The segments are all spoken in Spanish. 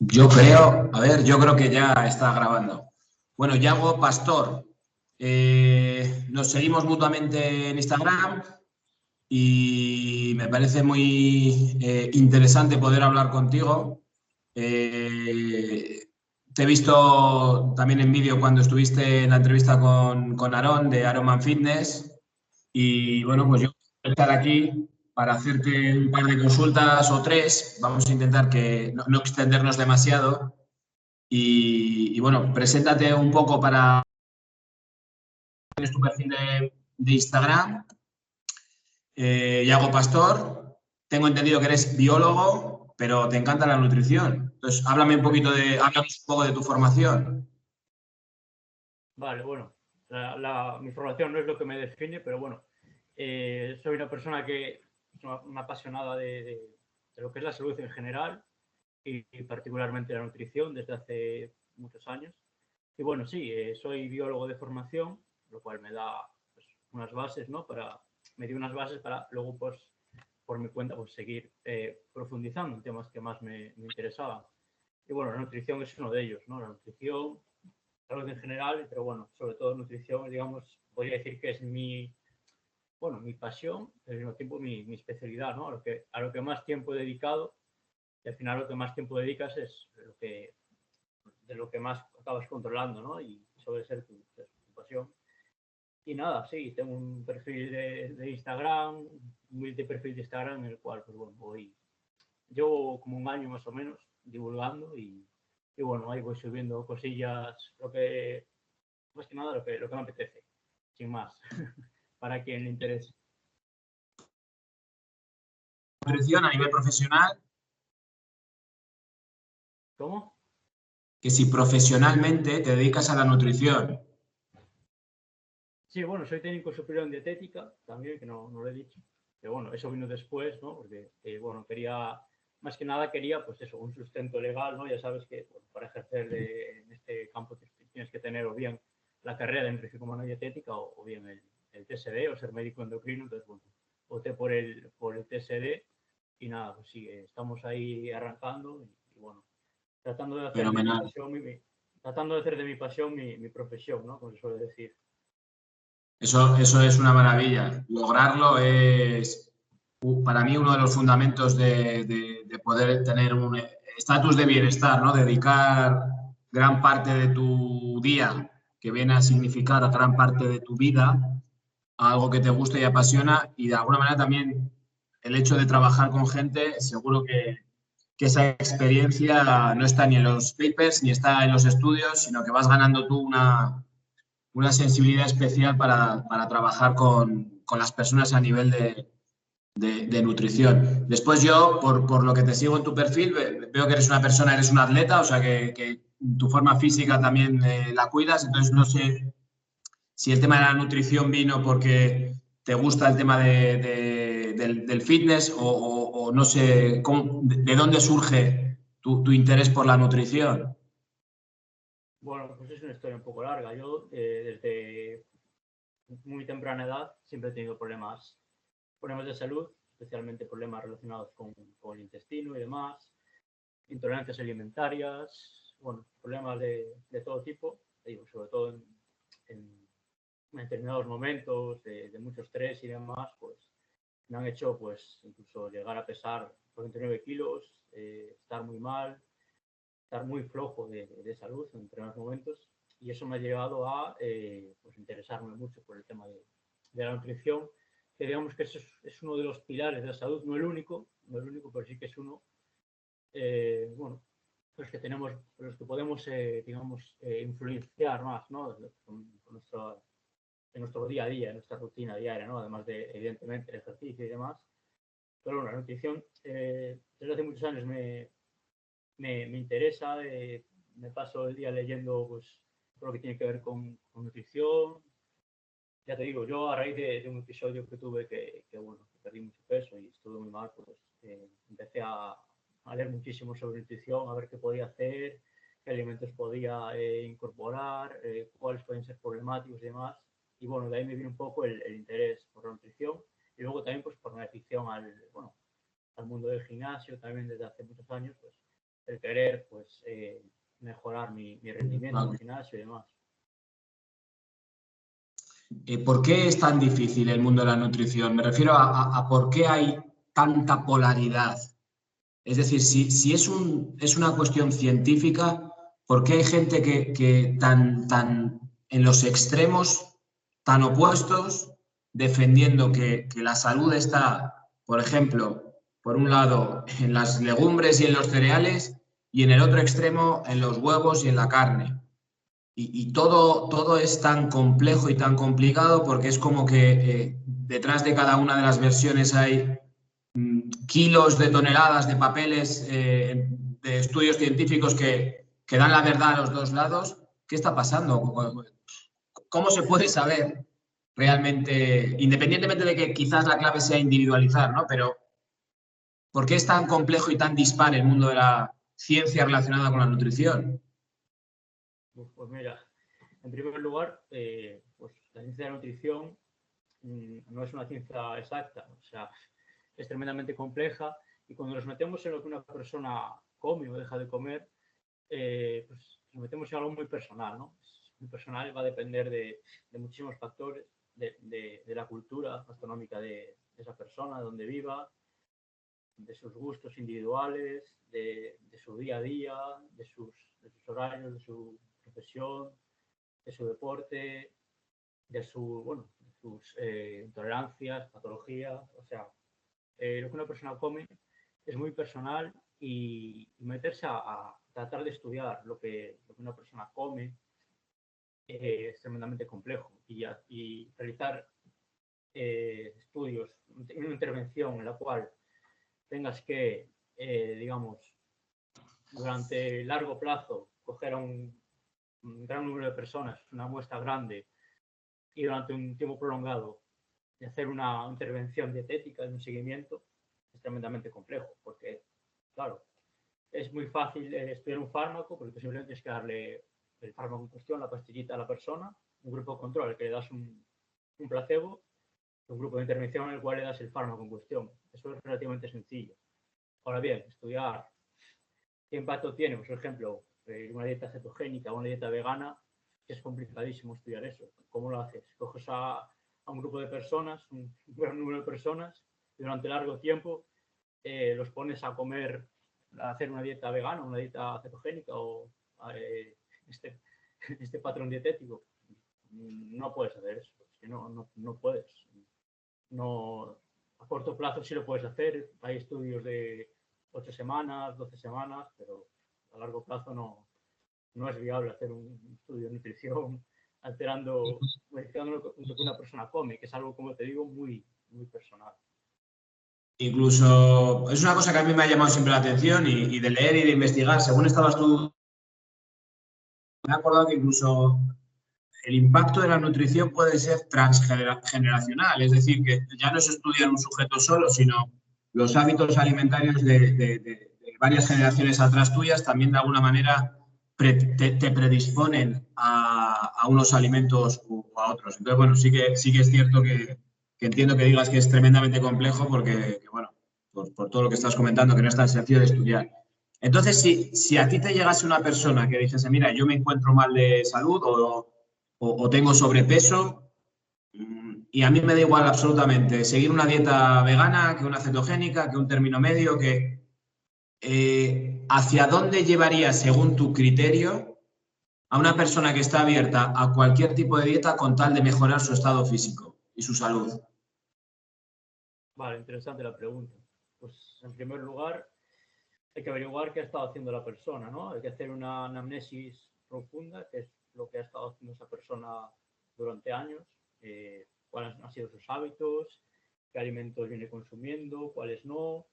Yo creo que ya está grabando. Bueno, Yago Pastor, nos seguimos mutuamente en Instagram y me parece muy interesante poder hablar contigo. Te he visto también en vídeo cuando estuviste en la entrevista con Aaron de Aroman Fitness y bueno, pues yo voy a estar aquí para hacerte un par de consultas o tres. Vamos a intentar que no extendernos demasiado. Y bueno, preséntate un poco para tienes tu perfil de Instagram, Yago Pastor. Tengo entendido que eres biólogo, pero te encanta la nutrición. Entonces, háblanos un poco de tu formación. Vale, bueno, mi formación no es lo que me define, pero bueno, soy una persona que es una apasionada de lo que es la salud en general y particularmente la nutrición desde hace muchos años. Y bueno, sí, soy biólogo de formación, lo cual me da pues, unas bases, ¿no? Me dio unas bases para luego, pues, por mi cuenta, pues seguir profundizando en temas que más me interesaban. Y bueno, la nutrición es uno de ellos, ¿no? La nutrición, salud en general, pero bueno, sobre todo nutrición, digamos, podría decir que es mi pasión, pero al mismo tiempo mi especialidad, ¿no? A lo que más tiempo he dedicado, y al final lo que más tiempo dedicas es de lo que más acabas controlando, ¿no? Y suele ser tu pasión. Y nada, sí, tengo un perfil de Instagram, un humilde perfil de Instagram en el cual, pues bueno, llevo como un año más o menos divulgando y bueno, ahí voy subiendo cosillas, más que nada lo que me apetece, sin más, para quien le interese. Nutrición a nivel profesional, ¿Cómo? que si profesionalmente te dedicas a la nutrición. Sí, bueno, soy técnico superior en dietética también, que no lo he dicho. Pero bueno, eso vino después, ¿no? Porque, bueno, más que nada quería, pues eso, un sustento legal, ¿no? Ya sabes que bueno, para ejercer en este campo tienes que tener o bien la carrera de nutrición humana y dietética o bien el TSD o ser médico endocrino. Entonces, bueno, opté por el TSD y nada, pues sí, estamos ahí arrancando y bueno, tratando de hacer de mi Fenomenal. pasión tratando de hacer de mi pasión mi profesión, ¿no? Como se suele decir. Eso es una maravilla. Lograrlo es, para mí, uno de los fundamentos de poder tener un estatus de bienestar, ¿no? Dedicar gran parte de tu día, que viene a significar gran parte de tu vida, a algo que te gusta y apasiona, y de alguna manera también el hecho de trabajar con gente, seguro que esa experiencia no está ni en los papers ni está en los estudios, sino que vas ganando tú una sensibilidad especial para trabajar con las personas a nivel de nutrición. Después yo, por lo que te sigo en tu perfil, veo que eres una persona, eres un atleta, o sea que tu forma física también la cuidas, entonces no sé si el tema de la nutrición vino porque te gusta el tema del fitness o no sé de dónde surge tu interés por la nutrición. Bueno, pues es una historia un poco larga. Yo desde muy temprana edad siempre he tenido problemas de salud, especialmente problemas relacionados con el intestino y demás, intolerancias alimentarias, bueno, problemas de todo tipo, digo, sobre todo en determinados momentos de mucho estrés y demás, pues me han hecho pues incluso llegar a pesar 49 kilos, estar muy mal, estar muy flojo de salud en determinados momentos y eso me ha llevado a pues interesarme mucho por el tema de la nutrición, que digamos que es uno de los pilares de la salud, no el único, pero sí que es uno, bueno, los que podemos, digamos, influenciar más, ¿no? En nuestro día a día, en nuestra rutina diaria, ¿no? Además de, evidentemente, el ejercicio y demás. Pero bueno, la nutrición desde hace muchos años me interesa, me paso el día leyendo pues, todo lo que tiene que ver con nutrición. Ya te digo, yo a raíz de un episodio que tuve bueno, que perdí mucho peso y estuve muy mal, pues empecé a leer muchísimo sobre nutrición, a ver qué podía hacer, qué alimentos podía incorporar, cuáles pueden ser problemáticos y demás. Y bueno, de ahí me vino un poco el interés por la nutrición y luego también pues por mi afición bueno, al mundo del gimnasio, también desde hace muchos años, pues el querer pues mejorar mi rendimiento en el gimnasio y demás. ¿Por qué es tan difícil el mundo de la nutrición? Me refiero a por qué hay tanta polaridad. Es decir, si es una cuestión científica, ¿por qué hay gente que tan en los extremos, tan opuestos, defendiendo que la salud está, por ejemplo, por un lado en las legumbres y en los cereales, y en el otro extremo en los huevos y en la carne? Y todo es tan complejo y tan complicado porque es como que detrás de cada una de las versiones hay kilos de toneladas de papeles de estudios científicos que dan la verdad a los dos lados. ¿Qué está pasando? ¿Cómo se puede saber realmente, independientemente de que quizás la clave sea individualizar, ¿no? Pero ¿por qué es tan complejo y tan dispar el mundo de la ciencia relacionada con la nutrición? Pues mira, en primer lugar, pues la ciencia de la nutrición no es una ciencia exacta, o sea, es tremendamente compleja y cuando nos metemos en lo que una persona come o deja de comer, pues nos metemos en algo muy personal, ¿no? Muy personal, va a depender de muchísimos factores, de la cultura gastronómica de esa persona, de donde viva, de sus gustos individuales, de su día a día, de sus horarios, de su profesión, de su deporte, bueno, de sus intolerancias, patologías, o sea, lo que una persona come es muy personal y meterse a tratar de estudiar lo que una persona come es tremendamente complejo y realizar estudios, una intervención en la cual tengas que, digamos, durante largo plazo coger a un gran número de personas, una muestra grande, y durante un tiempo prolongado de hacer una intervención dietética, de un seguimiento, es tremendamente complejo, porque, claro, es muy fácil estudiar un fármaco, porque tú simplemente tienes que darle el fármaco en cuestión, la pastillita a la persona, un grupo de control al que le das un placebo, un grupo de intervención en el cual le das el fármaco en cuestión. Eso es relativamente sencillo. Ahora bien, estudiar qué impacto tiene, por ejemplo, una dieta cetogénica o una dieta vegana, es complicadísimo estudiar eso. ¿Cómo lo haces? Coges a un grupo de personas, un gran número de personas, y durante largo tiempo los pones a comer, a hacer una dieta vegana, una dieta cetogénica o este, este patrón dietético. No puedes hacer eso, es que no puedes. No, a corto plazo sí lo puedes hacer, hay estudios de 8 semanas, 12 semanas, pero a largo plazo no es viable hacer un estudio de nutrición modificando lo que una persona come, que es algo, como te digo, muy, muy personal. Incluso es una cosa que a mí me ha llamado siempre la atención y de leer y de investigar. Según estabas tú, me he acordado que incluso el impacto de la nutrición puede ser transgeneracional, es decir, que ya no se estudia en un sujeto solo, sino los hábitos alimentarios de varias generaciones atrás tuyas también de alguna manera te predisponen a unos alimentos u a otros. Entonces, bueno, sí que es cierto que entiendo que digas que es tremendamente complejo porque, bueno, por todo lo que estás comentando, que no es tan sencillo de estudiar. Entonces, si a ti te llegase una persona que dijese, mira, yo me encuentro mal de salud o tengo sobrepeso y a mí me da igual absolutamente seguir una dieta vegana que una cetogénica, que un término medio, que ¿hacia dónde llevaría, según tu criterio, a una persona que está abierta a cualquier tipo de dieta con tal de mejorar su estado físico y su salud? Vale, interesante la pregunta. Pues en primer lugar, hay que averiguar qué ha estado haciendo la persona, ¿no? Hay que hacer una anamnesis profunda, que es lo que ha estado haciendo esa persona durante años, cuáles han sido sus hábitos, qué alimentos viene consumiendo, cuáles no.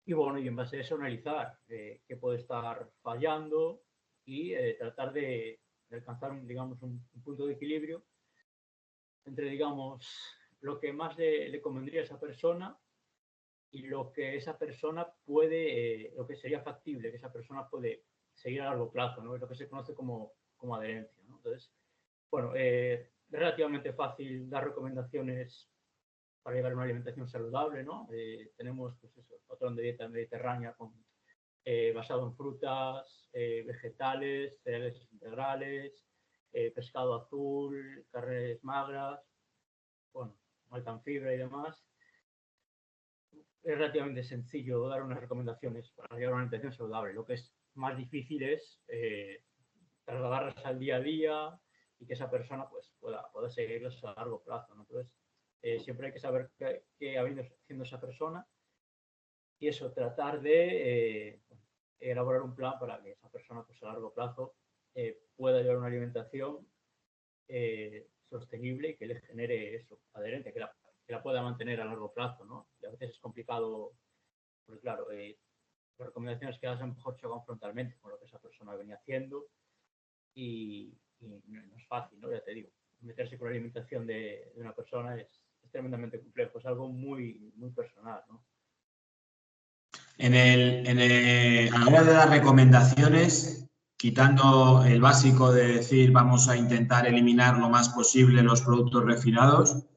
Y bueno, y en base a eso analizar qué puede estar fallando y tratar de alcanzar digamos, un punto de equilibrio entre, digamos, lo que más le convendría a esa persona y lo que esa persona puede, lo que sería factible, que esa persona puede seguir a largo plazo, ¿no? Es lo que se conoce como adherencia, ¿no? Entonces, bueno, es relativamente fácil dar recomendaciones para llevar una alimentación saludable, ¿no? Tenemos, pues eso, patrón de dieta mediterránea con basado en frutas, vegetales, cereales integrales, pescado azul, carnes magras, bueno, alta en fibra y demás. Es relativamente sencillo dar unas recomendaciones para llevar una alimentación saludable. Lo que es más difícil es trasladarlas al día a día y que esa persona pues, pueda seguirlas a largo plazo, ¿no? Entonces, siempre hay que saber qué ha venido haciendo esa persona y eso, tratar de elaborar un plan para que esa persona pues, a largo plazo pueda llevar una alimentación sostenible y que le genere eso, adherente, que la pueda mantener a largo plazo, ¿no? Y a veces es complicado, porque claro, las recomendaciones que das a lo mejor chocan frontalmente con lo que esa persona venía haciendo y no es fácil, ¿no? Ya te digo, meterse con la alimentación de una persona es tremendamente complejo, es algo muy, muy personal, ¿no? A la hora de las recomendaciones, quitando el básico de decir vamos a intentar eliminar lo más posible los productos refinados,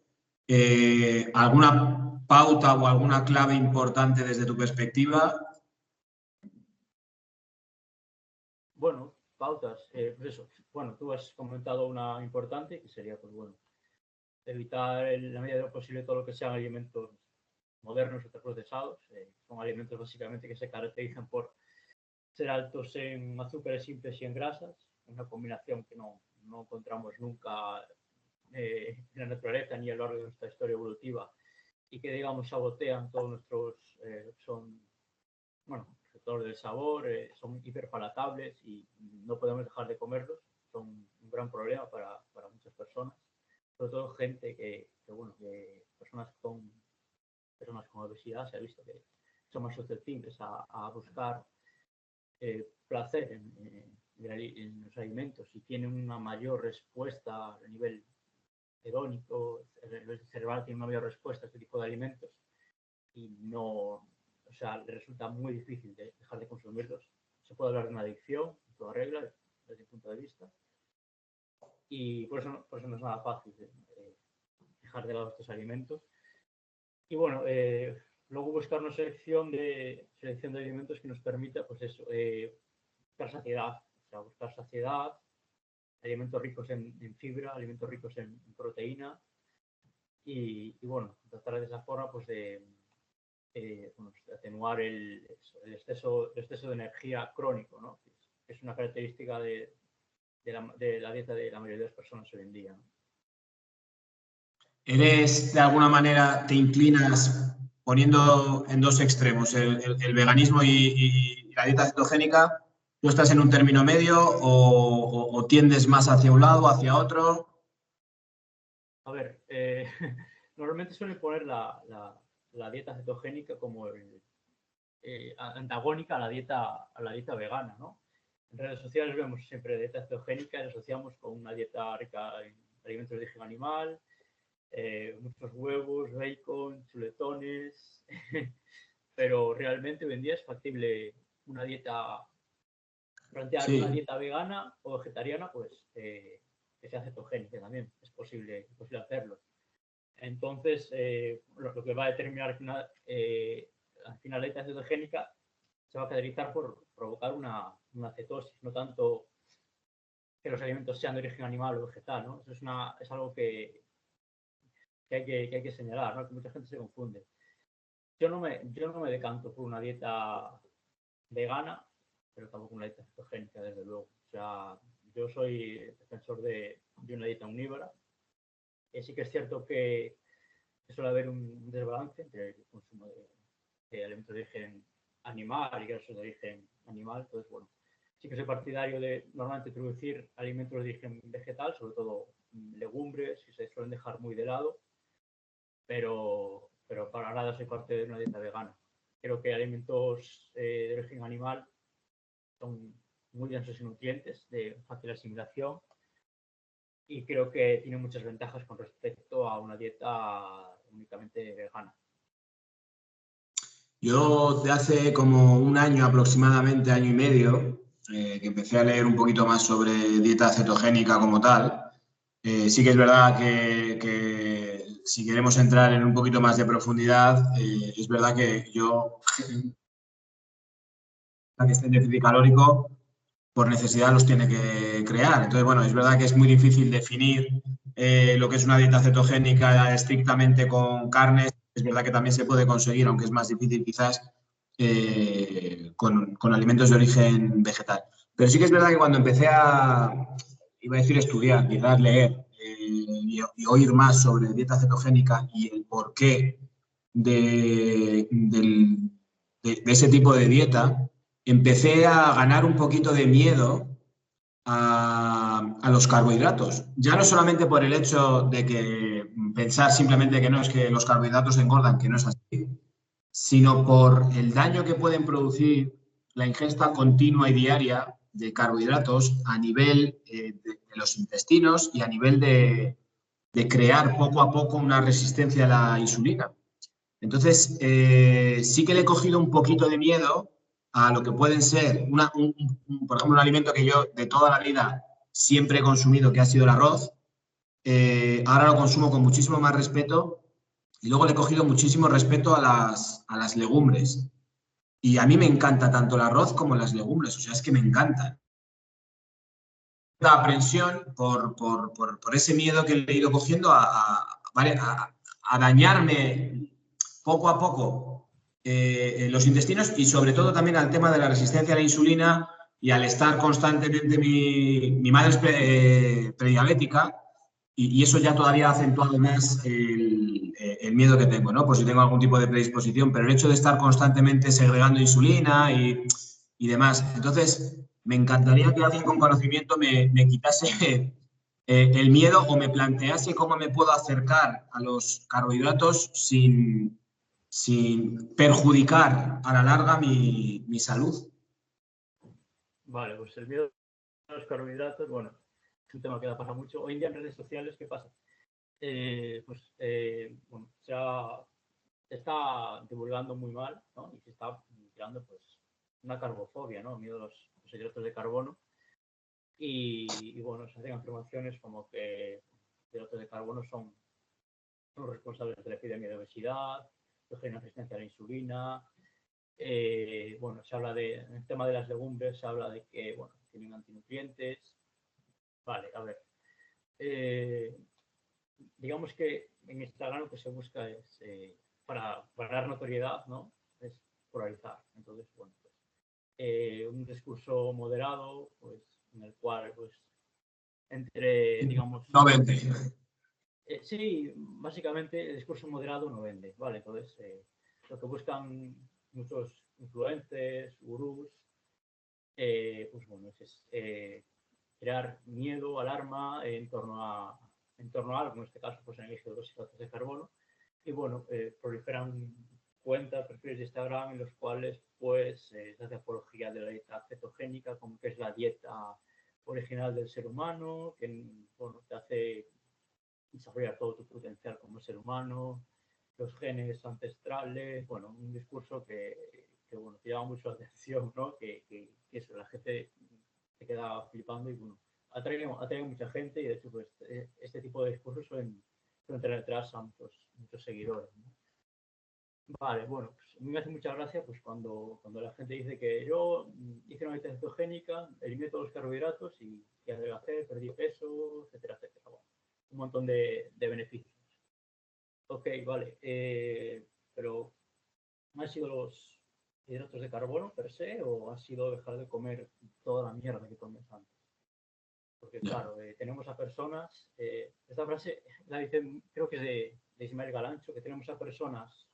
¿alguna pauta o alguna clave importante desde tu perspectiva? Bueno, pautas, pues eso. Bueno, tú has comentado una importante que sería, pues bueno, evitar en la medida de lo posible todo lo que sean alimentos modernos o procesados. Son alimentos básicamente que se caracterizan por ser altos en azúcares simples y en grasas, una combinación que no encontramos nunca en la naturaleza ni a lo largo de nuestra historia evolutiva y que, digamos, sabotean todos nuestros, son, bueno, receptores del sabor, son hiperpalatables y no podemos dejar de comerlos, son un gran problema para muchas personas, sobre todo gente que bueno, que personas con obesidad se ha visto que son más susceptibles a buscar placer en los alimentos y tienen una mayor respuesta a nivel hedónico, el cerebral tiene una mayor respuesta a este tipo de alimentos y no, o sea, le resulta muy difícil dejar de consumirlos. Se puede hablar de una adicción, en toda regla, desde mi punto de vista, y por eso no es nada fácil dejar de lado estos alimentos. Y bueno, luego buscar una selección de alimentos que nos permita, pues eso, buscar saciedad, o sea, buscar saciedad, alimentos ricos en fibra, alimentos ricos en proteína y bueno, tratar de esa forma pues de bueno, atenuar el exceso de energía crónico, ¿no? Que es una característica de la dieta de la mayoría de las personas hoy en día, ¿no? ¿Eres, de alguna manera, te inclinas poniendo en dos extremos el veganismo y la dieta cetogénica? ¿Tú estás en un término medio o tiendes más hacia un lado, hacia otro? A ver, normalmente suelen poner la dieta cetogénica como antagónica a la dieta vegana, ¿no? En redes sociales vemos siempre dieta cetogénica y la asociamos con una dieta rica en alimentos de origen animal, muchos huevos, bacon, chuletones, pero realmente hoy en día es factible plantear una Sí. dieta vegana o vegetariana, pues que sea cetogénica también, es posible hacerlo. Entonces, lo que va a determinar al final la dieta cetogénica se va a caracterizar por provocar una cetosis, no tanto que los alimentos sean de origen animal o vegetal, ¿no? Eso es algo que hay que señalar, ¿no? Que mucha gente se confunde. Yo no me decanto por una dieta vegana, pero tampoco una dieta cetogénica, desde luego. O sea, yo soy defensor de una dieta omnívora. Sí que es cierto que suele haber un desbalance entre el consumo de alimentos de origen animal y grasas de origen animal. Entonces, bueno, sí que soy partidario de normalmente introducir alimentos de origen vegetal, sobre todo legumbres, que se suelen dejar muy de lado, pero para nada soy parte de una dieta vegana. Creo que alimentos de origen animal son muy densos en nutrientes, de fácil asimilación y creo que tiene muchas ventajas con respecto a una dieta únicamente vegana. Yo de hace como un año aproximadamente, año y medio, que empecé a leer un poquito más sobre dieta cetogénica como tal, sí que es verdad que si queremos entrar en un poquito más de profundidad, es verdad que yo que esté en déficit calórico, por necesidad los tiene que crear. Entonces, bueno, es verdad que es muy difícil definir lo que es una dieta cetogénica estrictamente con carnes. Es verdad que también se puede conseguir, aunque es más difícil quizás, con alimentos de origen vegetal. Pero sí que es verdad que cuando empecé iba a decir estudiar, quizás leer y oír más sobre dieta cetogénica y el porqué de ese tipo de dieta, empecé a ganar un poquito de miedo a los carbohidratos. Ya no solamente por el hecho de que pensar simplemente que no es que los carbohidratos engordan, que no es así, sino por el daño que pueden producir la ingesta continua y diaria de carbohidratos a nivel de los intestinos y a nivel de crear poco a poco una resistencia a la insulina. Entonces, sí que le he cogido un poquito de miedo a lo que pueden ser, por ejemplo, un alimento que yo de toda la vida siempre he consumido, que ha sido el arroz. Ahora lo consumo con muchísimo más respeto y luego le he cogido muchísimo respeto a las legumbres. Y a mí me encanta tanto el arroz como las legumbres, o sea, es que me encantan. La aprensión por ese miedo que le he ido cogiendo a dañarme poco a poco los intestinos y sobre todo también al tema de la resistencia a la insulina y al estar constantemente, mi madre es prediabética y eso ya todavía ha acentuado más el miedo que tengo, ¿no? Por si tengo algún tipo de predisposición, pero el hecho de estar constantemente segregando insulina y demás. Entonces, me encantaría que alguien con conocimiento me quitase el miedo o me plantease cómo me puedo acercar a los carbohidratos sin perjudicar a la larga mi salud. Vale, pues el miedo a los carbohidratos, bueno, es un tema que da pasa mucho. Hoy en día en redes sociales, ¿qué pasa? Bueno, se está divulgando muy mal, ¿no? Y se está creando pues una carbofobia, ¿no? Miedo a los hidratos de carbono. Y bueno, se hacen afirmaciones como que los hidratos de carbono son los responsables de la epidemia de obesidad, que generan resistencia a la insulina. Bueno, se habla en el tema de las legumbres, se habla de que, bueno, tienen antinutrientes. Vale, a ver. Digamos que en Instagram lo que se busca es, para dar notoriedad, ¿no? Es polarizar. Entonces, bueno, pues, un discurso moderado, pues, en el cual, pues, digamos... No vende. Sí, básicamente el discurso moderado no vende, ¿vale? Entonces, lo que buscan muchos influencers, gurús, pues bueno, es crear miedo, alarma en torno a algo, en este caso, pues en el eje de los hidratos de carbono. Y bueno, proliferan cuentas, perfiles de Instagram en los cuales pues se hace apología de la dieta cetogénica, como que es la dieta original del ser humano, que bueno, te hace desarrollar todo tu potencial como ser humano, los genes ancestrales, bueno, un discurso que bueno, te llama mucho la atención, ¿no? Que eso, la gente se queda flipando y bueno, atrae a mucha gente y de hecho pues, este tipo de discursos suelen tener detrás a muchos seguidores, ¿no? Vale, bueno, pues a mí me hace mucha gracia pues cuando la gente dice que yo hice una dieta cetogénica, eliminé todos los carbohidratos y adelgacé, perdí peso, etcétera, etcétera. Bueno, un montón de beneficios. Ok, vale, pero ¿han sido los hidratos de carbono per se o ha sido dejar de comer toda la mierda que comes antes? Porque claro, tenemos a personas, esta frase la dicen, creo que es de Ismael Galancho, que tenemos a personas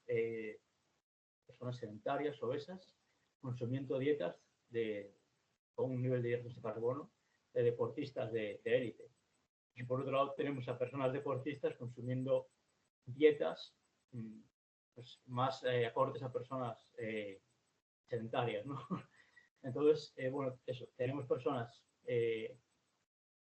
sedentarias, obesas, consumiendo dietas con un nivel de hidratos de carbono de deportistas de élite. Y por otro lado tenemos a personas deportistas consumiendo dietas pues, más acordes a personas sedentarias, ¿no? Entonces, bueno, eso, tenemos personas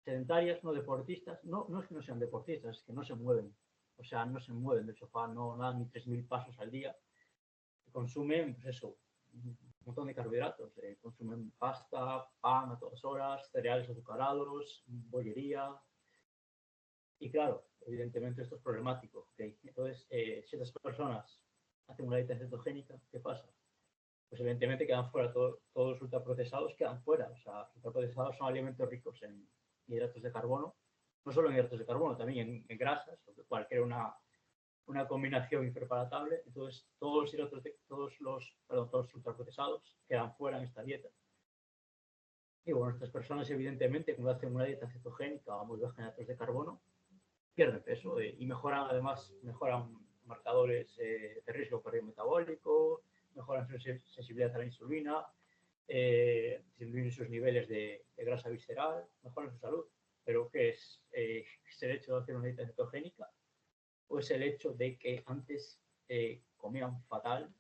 sedentarias, no deportistas, no es que no sean deportistas, es que no se mueven, o sea, no se mueven del sofá, no dan ni 3.000 pasos al día, consumen, pues eso, un montón de carbohidratos, consumen pasta, pan a todas horas, cereales azucarados, bollería, y claro, evidentemente esto es problemático, ¿okay? Entonces, si estas personas hacen una dieta cetogénica, ¿qué pasa? pues evidentemente quedan fuera, todos los ultraprocesados quedan fuera. O sea, los ultraprocesados son alimentos ricos en hidratos de carbono, no solo en hidratos de carbono, también en grasas, lo cual crea una combinación impreparatable. Entonces, todos los ultraprocesados quedan fuera en esta dieta. Y bueno, estas personas, evidentemente, cuando hacen una dieta cetogénica o muy baja en hidratos de carbono, pierden peso y mejoran marcadores de riesgo cardiometabólico, mejoran su sensibilidad a la insulina, disminuyen sus niveles de grasa visceral, mejoran su salud. Pero ¿qué es? ¿Es el hecho de hacer una dieta cetogénica? ¿O es el hecho de que antes comían fatal,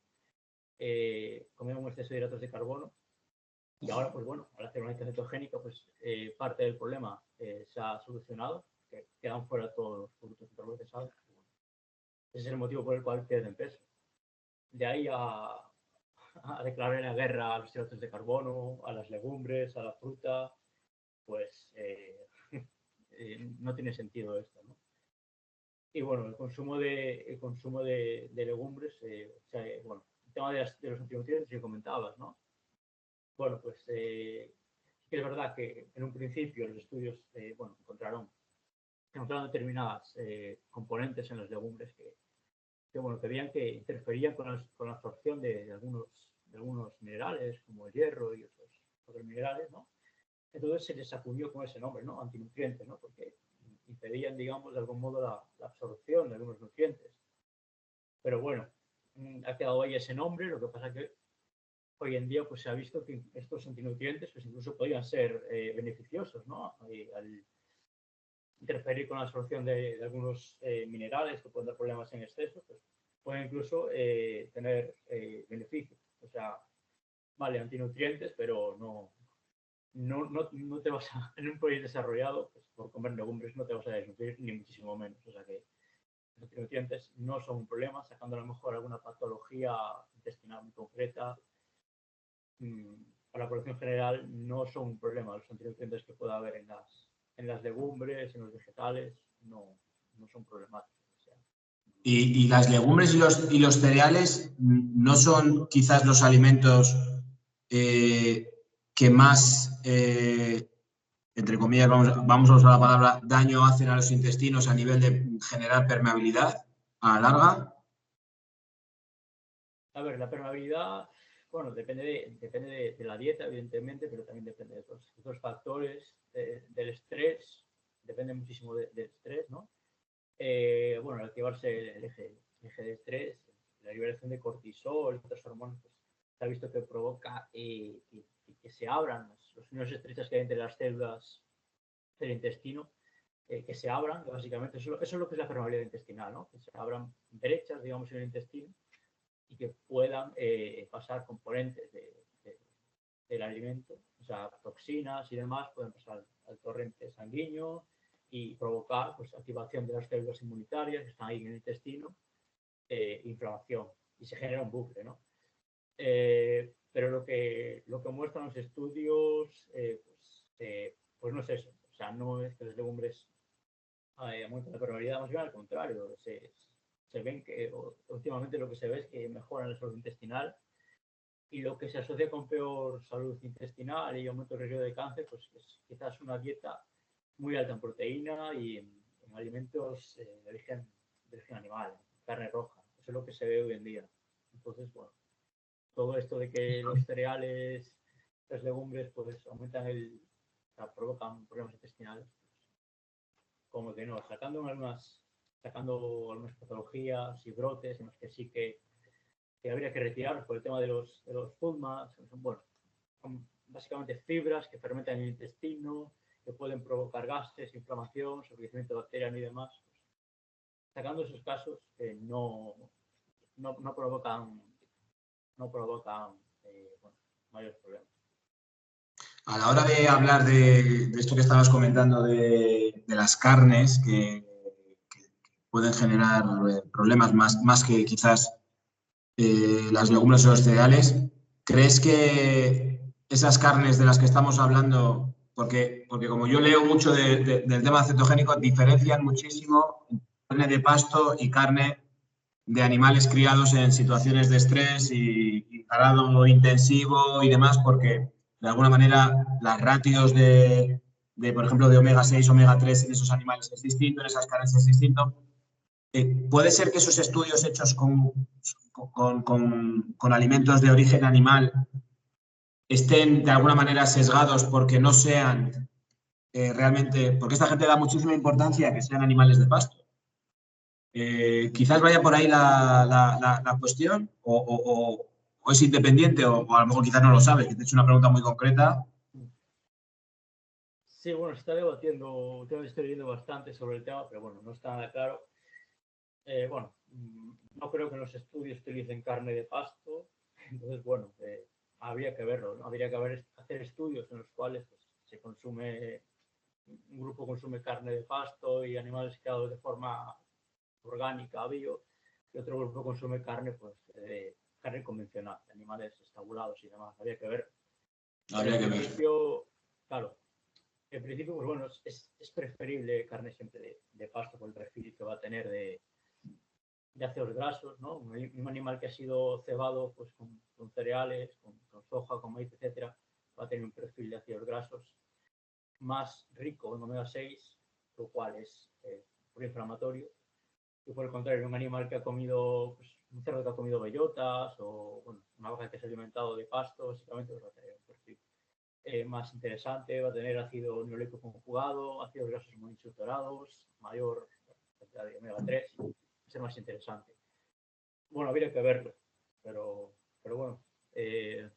comían un exceso de hidratos de carbono? Y ahora, pues bueno, al hacer una dieta cetogénica, pues parte del problema se ha solucionado, que quedan fuera todos los productos ultraprocesados. Ese es el motivo por el cual pierden peso. De ahí a declarar la guerra a los hidratos de carbono, a las legumbres, a la fruta, pues no tiene sentido esto, ¿no? Y bueno, el consumo de legumbres, bueno, el tema de los antinutrientes que comentabas, ¿no? Bueno, pues sí que es verdad que en un principio los estudios encontraron determinadas componentes en las legumbres que veían que interferían con la absorción de algunos minerales, como el hierro y otros minerales, ¿no? Entonces se les acudió con ese nombre, ¿no? Antinutrientes, ¿no? Porque impedían, digamos, de algún modo la absorción de algunos nutrientes. Pero bueno, ha quedado ahí ese nombre. Lo que pasa es que hoy en día pues se ha visto que estos antinutrientes pues incluso podrían ser beneficiosos, ¿no? Al interferir con la absorción de algunos minerales que pueden dar problemas en exceso, pues pueden incluso tener beneficios. O sea, vale, antinutrientes, pero no te vas a, en un país desarrollado, pues por comer legumbres no te vas a desnutrir, ni muchísimo menos. O sea que los antinutrientes no son un problema, sacando a lo mejor alguna patología intestinal muy concreta. Para la población general no son un problema. Los antinutrientes que pueda haber en las legumbres, en los vegetales, no son problemáticos. O sea, y las legumbres y los cereales no son quizás los alimentos que más, entre comillas, vamos a usar la palabra, daño hacen a los intestinos a nivel de generar permeabilidad a la larga. A ver, la permeabilidad, bueno, depende de la dieta, evidentemente, pero también depende de otros factores, del estrés, depende muchísimo del estrés, ¿no? Bueno, al activarse el eje de estrés, la liberación de cortisol, otras hormonas, pues, se ha visto que provoca que se abran los uniones estrechas que hay entre las células del intestino, que se abran, básicamente, eso es lo que es la permeabilidad intestinal, ¿no? Que se abran brechas, digamos, en el intestino y que puedan pasar componentes del alimento, o sea, toxinas y demás, pueden pasar al torrente sanguíneo y provocar pues, activación de las células inmunitarias que están ahí en el intestino, inflamación, y se genera un bucle, ¿no? Pero lo que muestran los estudios, pues no es eso. O sea, no es que las legumbres aumenten la permeabilidad, más bien al contrario. Se ven que últimamente lo que se ve es que mejoran la salud intestinal, y lo que se asocia con peor salud intestinal y aumento del riesgo de cáncer, pues es quizás una dieta muy alta en proteína y en alimentos de origen animal, carne roja. Eso es lo que se ve hoy en día. Entonces, bueno, todo esto de que los cereales, las legumbres, pues aumentan provocan problemas intestinales, pues, como que no, sacando algunas patologías y brotes en los que sí que habría que retirar por el tema de los FODMAPs. Bueno, son básicamente fibras que fermentan en el intestino, que pueden provocar gases, inflamación, sobrecrecimiento bacteriano y demás. Pues, sacando esos casos que no provocan mayores problemas. A la hora de hablar de esto que estabas comentando de las carnes que pueden generar problemas más que quizás las legumbres o los cereales, ¿crees que esas carnes de las que estamos hablando, porque como yo leo mucho del tema cetogénico, diferencian muchísimo carne de pasto y carne de animales criados en situaciones de estrés y grado intensivo y demás, porque de alguna manera las ratios por ejemplo, de omega 6, omega 3 en esos animales es distinto, en esas carnes es distinto. ¿Puede ser que esos estudios hechos con alimentos de origen animal estén de alguna manera sesgados porque no sean realmente, porque esta gente da muchísima importancia a que sean animales de pasto? Quizás vaya por ahí la cuestión, o es independiente, o a lo mejor quizás no lo sabes, que te he hecho una pregunta muy concreta. Sí, bueno, se está debatiendo, últimamente estoy leyendo bastante sobre el tema, pero bueno, no está nada claro. Bueno, no creo que en los estudios utilicen carne de pasto, entonces, bueno, habría que verlo, ¿no? Habría que hacer estudios en los cuales pues, se consume, un grupo consume carne de pasto y animales criados de forma orgánica, bio, y otro grupo consume carne, pues, carne convencional, de animales estabulados y demás, habría que ver. Habría que En ver. principio, claro, en principio, pues bueno, es preferible carne siempre de pasto por el perfil que va a tener de ácidos grasos, ¿no? Un animal que ha sido cebado pues, con cereales, con soja, con maíz, etcétera, va a tener un perfil de ácidos grasos más rico en omega 6, lo cual es proinflamatorio. Y por el contrario, un animal que ha comido, pues, un cerdo que ha comido bellotas o bueno, una vaca que se ha alimentado de pasto, básicamente pues, va a tener un perfil más interesante, va a tener ácido neoleico conjugado, ácidos grasos monoinsaturados, mayor cantidad de omega 3, va a ser más interesante. Bueno, habría que verlo, pero bueno,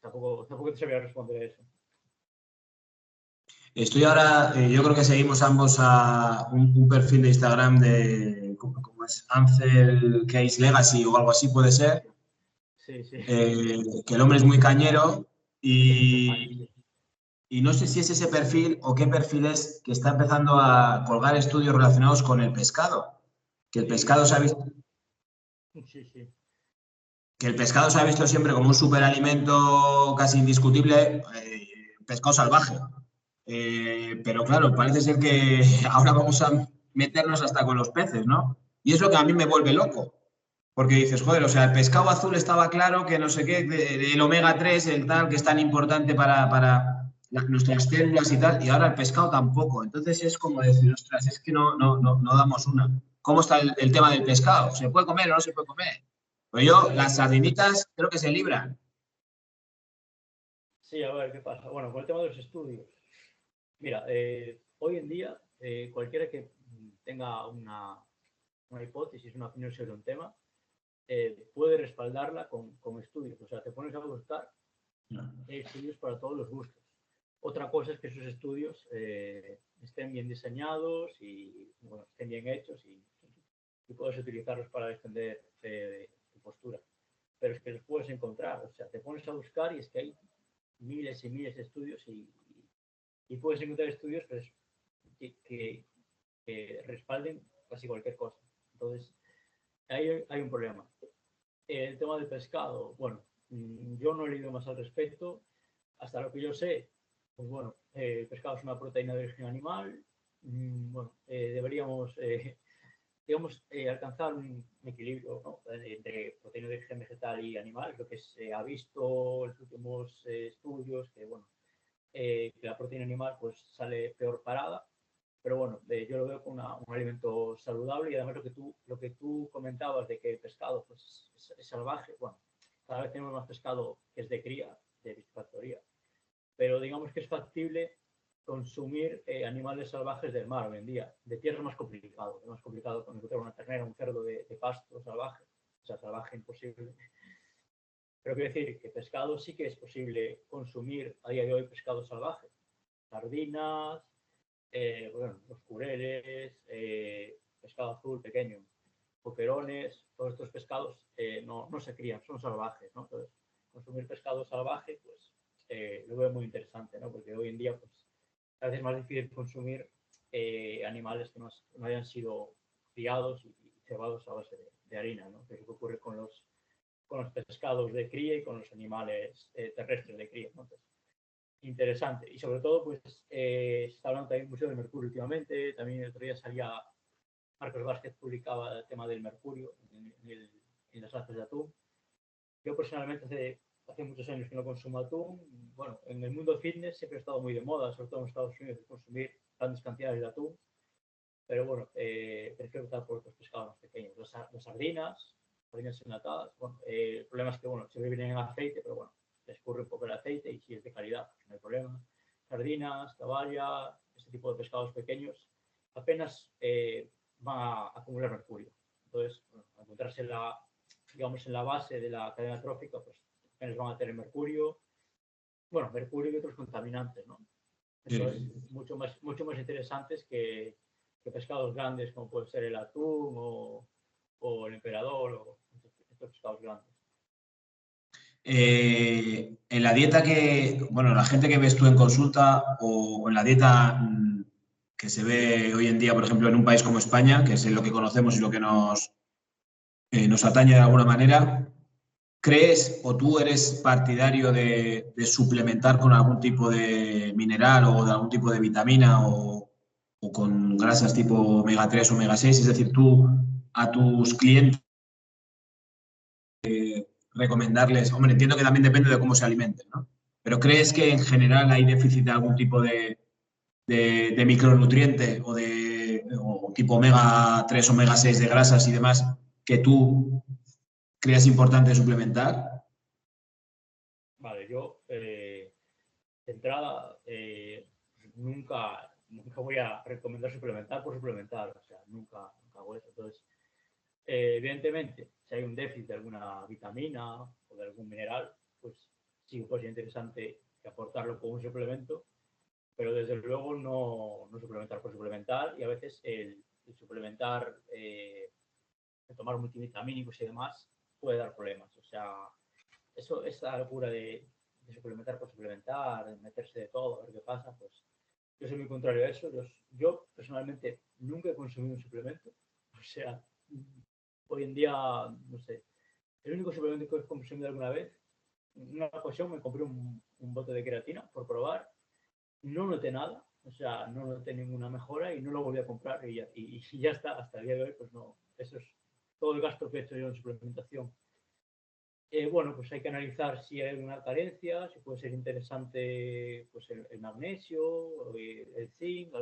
tampoco te sabría responder eso. Estoy ahora, yo creo que seguimos ambos a un perfil de Instagram de, ¿cómo es? Ansel Case Legacy o algo así puede ser. Sí, sí. Que el hombre es muy cañero Tiene muchos años, sí. y no sé si es ese perfil o qué perfil es que está empezando a colgar estudios relacionados con el pescado. Que el Sí, pescado se ha visto, sí, sí. que el pescado se ha visto siempre como un superalimento casi indiscutible, pescado salvaje. Pero claro, parece ser que ahora vamos a meternos hasta con los peces, ¿no? Y es lo que a mí me vuelve loco. Porque dices, joder, o sea, el pescado azul estaba claro que no sé qué, el omega 3 el tal, que es tan importante para nuestras células y tal, y ahora el pescado tampoco. Entonces es como decir, ostras, es que no damos una. ¿Cómo está el tema del pescado? ¿Se puede comer o no se puede comer? Pues yo, las sardinitas creo que se libran. Sí, a ver qué pasa. Bueno, con el tema de los estudios. Mira, hoy en día, cualquiera que tenga una hipótesis, una opinión sobre un tema, puede respaldarla con estudios. O sea, te pones a buscar estudios para todos los gustos. Otra cosa es que esos estudios estén bien diseñados y bueno, estén bien hechos y puedes utilizarlos para defender tu postura. Pero es que los puedes encontrar. O sea, te pones a buscar y es que hay miles y miles de estudios y puedes encontrar estudios pues, que respalden casi cualquier cosa. Entonces, hay un problema. El tema del pescado, bueno, yo no he leído más al respecto. Hasta lo que yo sé, pues bueno, el pescado es una proteína de origen animal. Bueno, deberíamos, digamos, alcanzar un equilibrio, ¿no? Entre proteína de origen vegetal y animal. Lo que se ha visto en los últimos estudios, que bueno, que la proteína animal pues sale peor parada. Pero bueno, yo lo veo como un alimento saludable y además lo que tú comentabas de que el pescado pues, es salvaje, bueno, cada vez tenemos más pescado que es de cría, de piscifactoría, pero digamos que es factible consumir animales salvajes del mar hoy en día. De tierra es más complicado encontrar una ternera, un cerdo de pasto salvaje, o sea, salvaje imposible. Pero quiero decir que pescado sí que es posible consumir a día de hoy pescado salvaje. Sardinas, bueno, los cureles, pescado azul pequeño, boquerones, todos estos pescados no se crían, son salvajes, ¿no? Entonces, consumir pescado salvaje, pues lo veo muy interesante, ¿no? Porque hoy en día, pues, a veces es más difícil consumir animales que no hayan sido criados y cebados a base de harina, ¿no? Que es lo que ocurre con los pescados de cría y con los animales terrestres de cría, ¿no? Entonces, interesante. Y sobre todo, pues se está hablando también mucho del mercurio últimamente. También el otro día salía Marcos Vázquez, publicaba el tema del mercurio en las latas de atún. Yo personalmente hace hace muchos años que no consumo atún. Bueno, en el mundo fitness siempre ha estado muy de moda, sobre todo en Estados Unidos, consumir grandes cantidades de atún. Pero bueno, prefiero optar por otros pescados más pequeños. Las sardinas enlatadas. Bueno, el problema es que, bueno, siempre vienen en aceite, pero bueno, les escurre un poco el aceite y si es de calidad, pues no hay problema. Sardinas, caballa, este tipo de pescados pequeños, apenas van a acumular mercurio. Entonces, bueno, al encontrarse digamos, en la base de la cadena trófica, pues apenas van a tener mercurio, bueno, mercurio y otros contaminantes, ¿no? Entonces, mucho más interesantes que pescados grandes como puede ser el atún o el emperador o estos pescados grandes. En la dieta bueno, la gente que ves tú en consulta o en la dieta que se ve hoy en día, por ejemplo, en un país como España, que es lo que conocemos y lo que nos atañe de alguna manera, ¿crees o tú eres partidario de suplementar con algún tipo de mineral o de algún tipo de vitamina o con grasas tipo omega 3 o omega 6? Es decir, tú a tus clientes recomendarles, hombre, entiendo que también depende de cómo se alimenten, ¿no? Pero ¿crees que en general hay déficit de algún tipo de micronutriente o tipo omega 3, omega 6 de grasas y demás que tú creas importante suplementar? Vale, yo de entrada nunca voy a recomendar suplementar por suplementar, o sea, nunca hago eso. Entonces, evidentemente, si hay un déficit de alguna vitamina o de algún mineral, pues sí puede ser interesante aportarlo con un suplemento, pero desde luego no suplementar por suplementar, y a veces el suplementar, tomar multivitamínicos y demás, puede dar problemas. O sea, esa locura de suplementar por suplementar, de meterse de todo, a ver qué pasa, pues yo soy muy contrario a eso. Yo personalmente nunca he consumido un suplemento. O sea, hoy en día, no sé, el único suplemento que he consumido alguna vez, en una ocasión me compré un bote de creatina por probar, no noté nada, o sea, no noté ninguna mejora y no lo volví a comprar y ya está, hasta el día de hoy, pues no, eso es todo el gasto que he hecho yo en suplementación. Bueno, pues hay que analizar si hay alguna carencia, si puede ser interesante pues el magnesio, el zinc,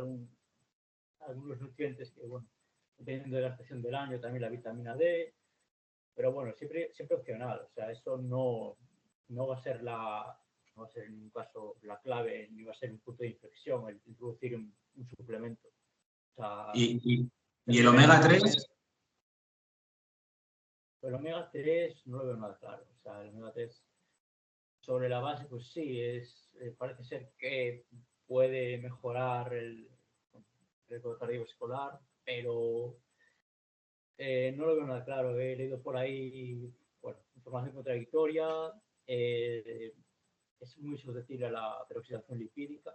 algunos nutrientes que, bueno, dependiendo de la estación del año, también la vitamina D, pero bueno, siempre opcional, o sea, eso no va a ser no va a ser en ningún caso la clave, ni va a ser un punto de inflexión el introducir un suplemento. O sea, ¿Y el omega 3? el omega 3 no lo veo nada claro, o sea, el omega 3 sobre la base, pues sí, parece ser que puede mejorar el riesgo cardiovascular, pero no lo veo nada claro. He leído por ahí, bueno, información contradictoria. Es muy susceptible a la peroxidación lipídica.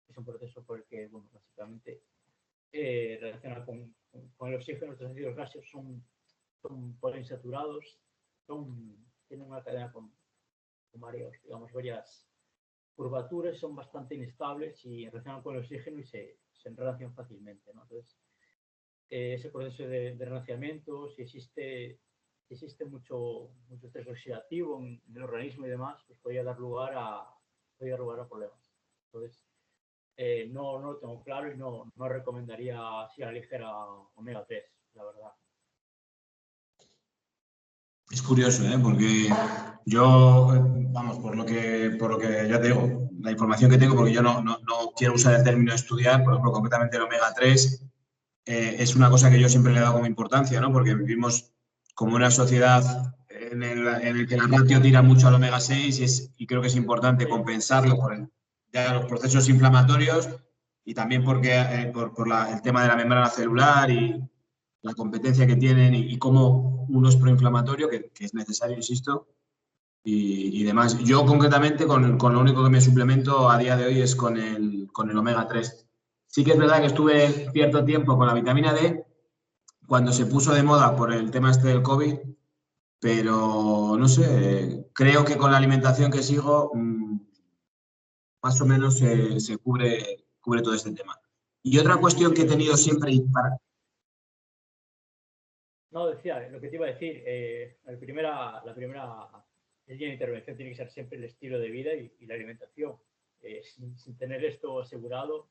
Es un proceso por el que, bueno, básicamente relaciona con el oxígeno. Los ácidos gaseosos son poliinsaturados, tienen una cadena con varios, digamos, varias curvaturas, son bastante inestables y relacionan con el oxígeno y se enrelacian fácilmente, ¿no? Entonces, ese proceso de renaciamiento, si existe mucho estrés oxidativo en el organismo y demás, pues podría dar lugar a problemas. Entonces, no lo tengo claro y no recomendaría así a la ligera omega 3, la verdad. Es curioso, ¿eh? Porque yo, vamos, por lo que ya te digo, la información que tengo, porque yo no quiero usar el término estudiar, por ejemplo, concretamente el omega 3, es una cosa que yo siempre le he dado como importancia, ¿no? Porque vivimos como una sociedad en el que la ratio tira mucho al omega 6 y creo que es importante compensarlo por ya los procesos inflamatorios y también porque, por el tema de la membrana celular y la competencia que tienen y cómo uno es proinflamatorio, que es necesario, insisto, y demás. Yo concretamente con lo único que me suplemento a día de hoy es con el omega 3. Sí que es verdad que estuve cierto tiempo con la vitamina D cuando se puso de moda por el tema este del COVID, pero no sé, creo que con la alimentación que sigo más o menos se cubre todo este tema. Y otra cuestión que he tenido siempre y para... No, decía, lo que te iba a decir, la primera el línea de intervención tiene que ser siempre el estilo de vida y la alimentación. Sin tener esto asegurado,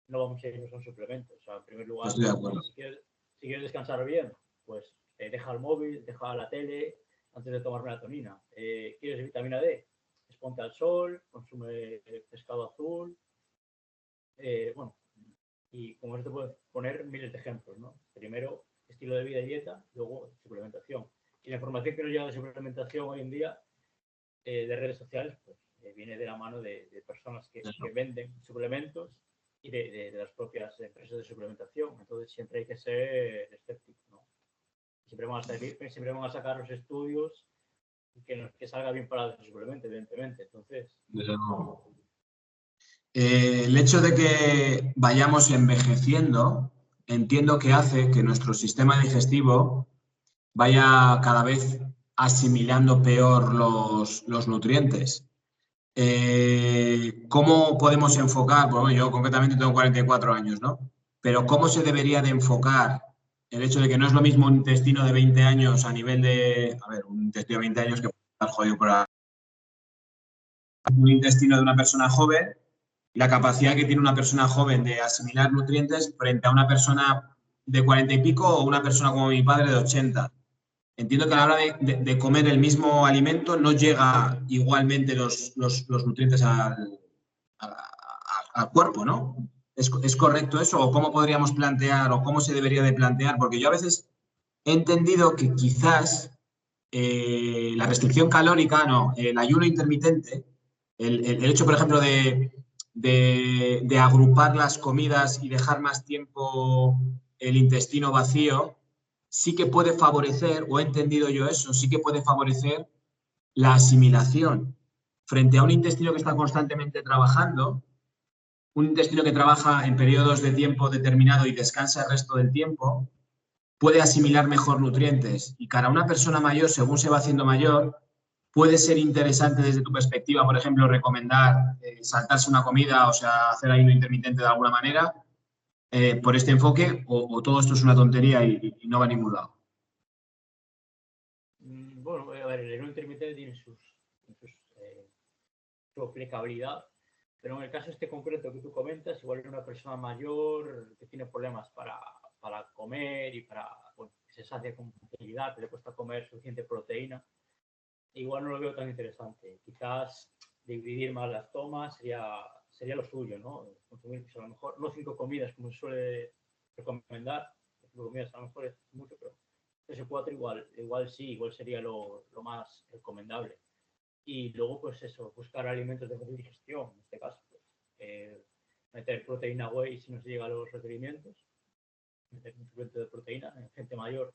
no vamos a irnos a un suplemento. O sea, en primer lugar, Estoy de acuerdo. si quieres descansar bien, pues deja el móvil, deja la tele antes de tomar melatonina. ¿Quieres vitamina D? Pues ponte al sol, consume pescado azul. Bueno, y como esto puedo poner miles de ejemplos, ¿no? Primero, estilo de vida y dieta, luego suplementación. Y la información que nos llega de suplementación hoy en día de redes sociales, pues viene de la mano de personas que venden suplementos y de las propias empresas de suplementación. Entonces siempre hay que ser escéptico, ¿no? Siempre van a sacar los estudios que salga bien para el suplemento, evidentemente. Entonces, el hecho de que vayamos envejeciendo, entiendo que hace que nuestro sistema digestivo vaya cada vez asimilando peor los nutrientes. ¿Cómo podemos enfocar? Bueno, yo concretamente tengo 44 años, ¿no? Pero ¿cómo se debería de enfocar el hecho de que no es lo mismo un intestino de 20 años a nivel de, a ver, un intestino de 20 años que puede estar jodido por un intestino de una persona joven, la capacidad que tiene una persona joven de asimilar nutrientes frente a una persona de 40 y pico o una persona como mi padre de 80? Entiendo que a la hora de comer el mismo alimento no llega igualmente los nutrientes al cuerpo, ¿no? ¿Es correcto eso? ¿O cómo podríamos plantear o cómo se debería de plantear? Porque yo a veces he entendido que quizás la restricción calórica, no, el ayuno intermitente, el hecho, por ejemplo, de agrupar las comidas y dejar más tiempo el intestino vacío, sí que puede favorecer, o he entendido yo eso, sí que puede favorecer la asimilación frente a un intestino que está constantemente trabajando, un intestino que trabaja en periodos de tiempo determinado y descansa el resto del tiempo, puede asimilar mejor nutrientes. Y para una persona mayor, según se va haciendo mayor, puede ser interesante desde tu perspectiva, por ejemplo, recomendar saltarse una comida, o sea, hacer ayuno intermitente de alguna manera, por este enfoque, o todo esto es una tontería y no va a ningún lado. bueno, a ver, el ayuno intermitente tiene su aplicabilidad, pero en el caso este concreto que tú comentas, igual es una persona mayor que tiene problemas para comer y bueno, que se sacia con facilidad, que le cuesta comer suficiente proteína, igual no lo veo tan interesante. Quizás dividir más las tomas sería lo suyo, ¿no? Consumir pues, a lo mejor no 5 comidas como se suele recomendar, 5 comidas a lo mejor es mucho, pero ese 4 igual sí, igual sería lo más recomendable. Y luego, pues eso, buscar alimentos de fácil digestión, en este caso, pues, meter proteína whey si no se llega a los requerimientos, meter un suplemento de proteína en gente mayor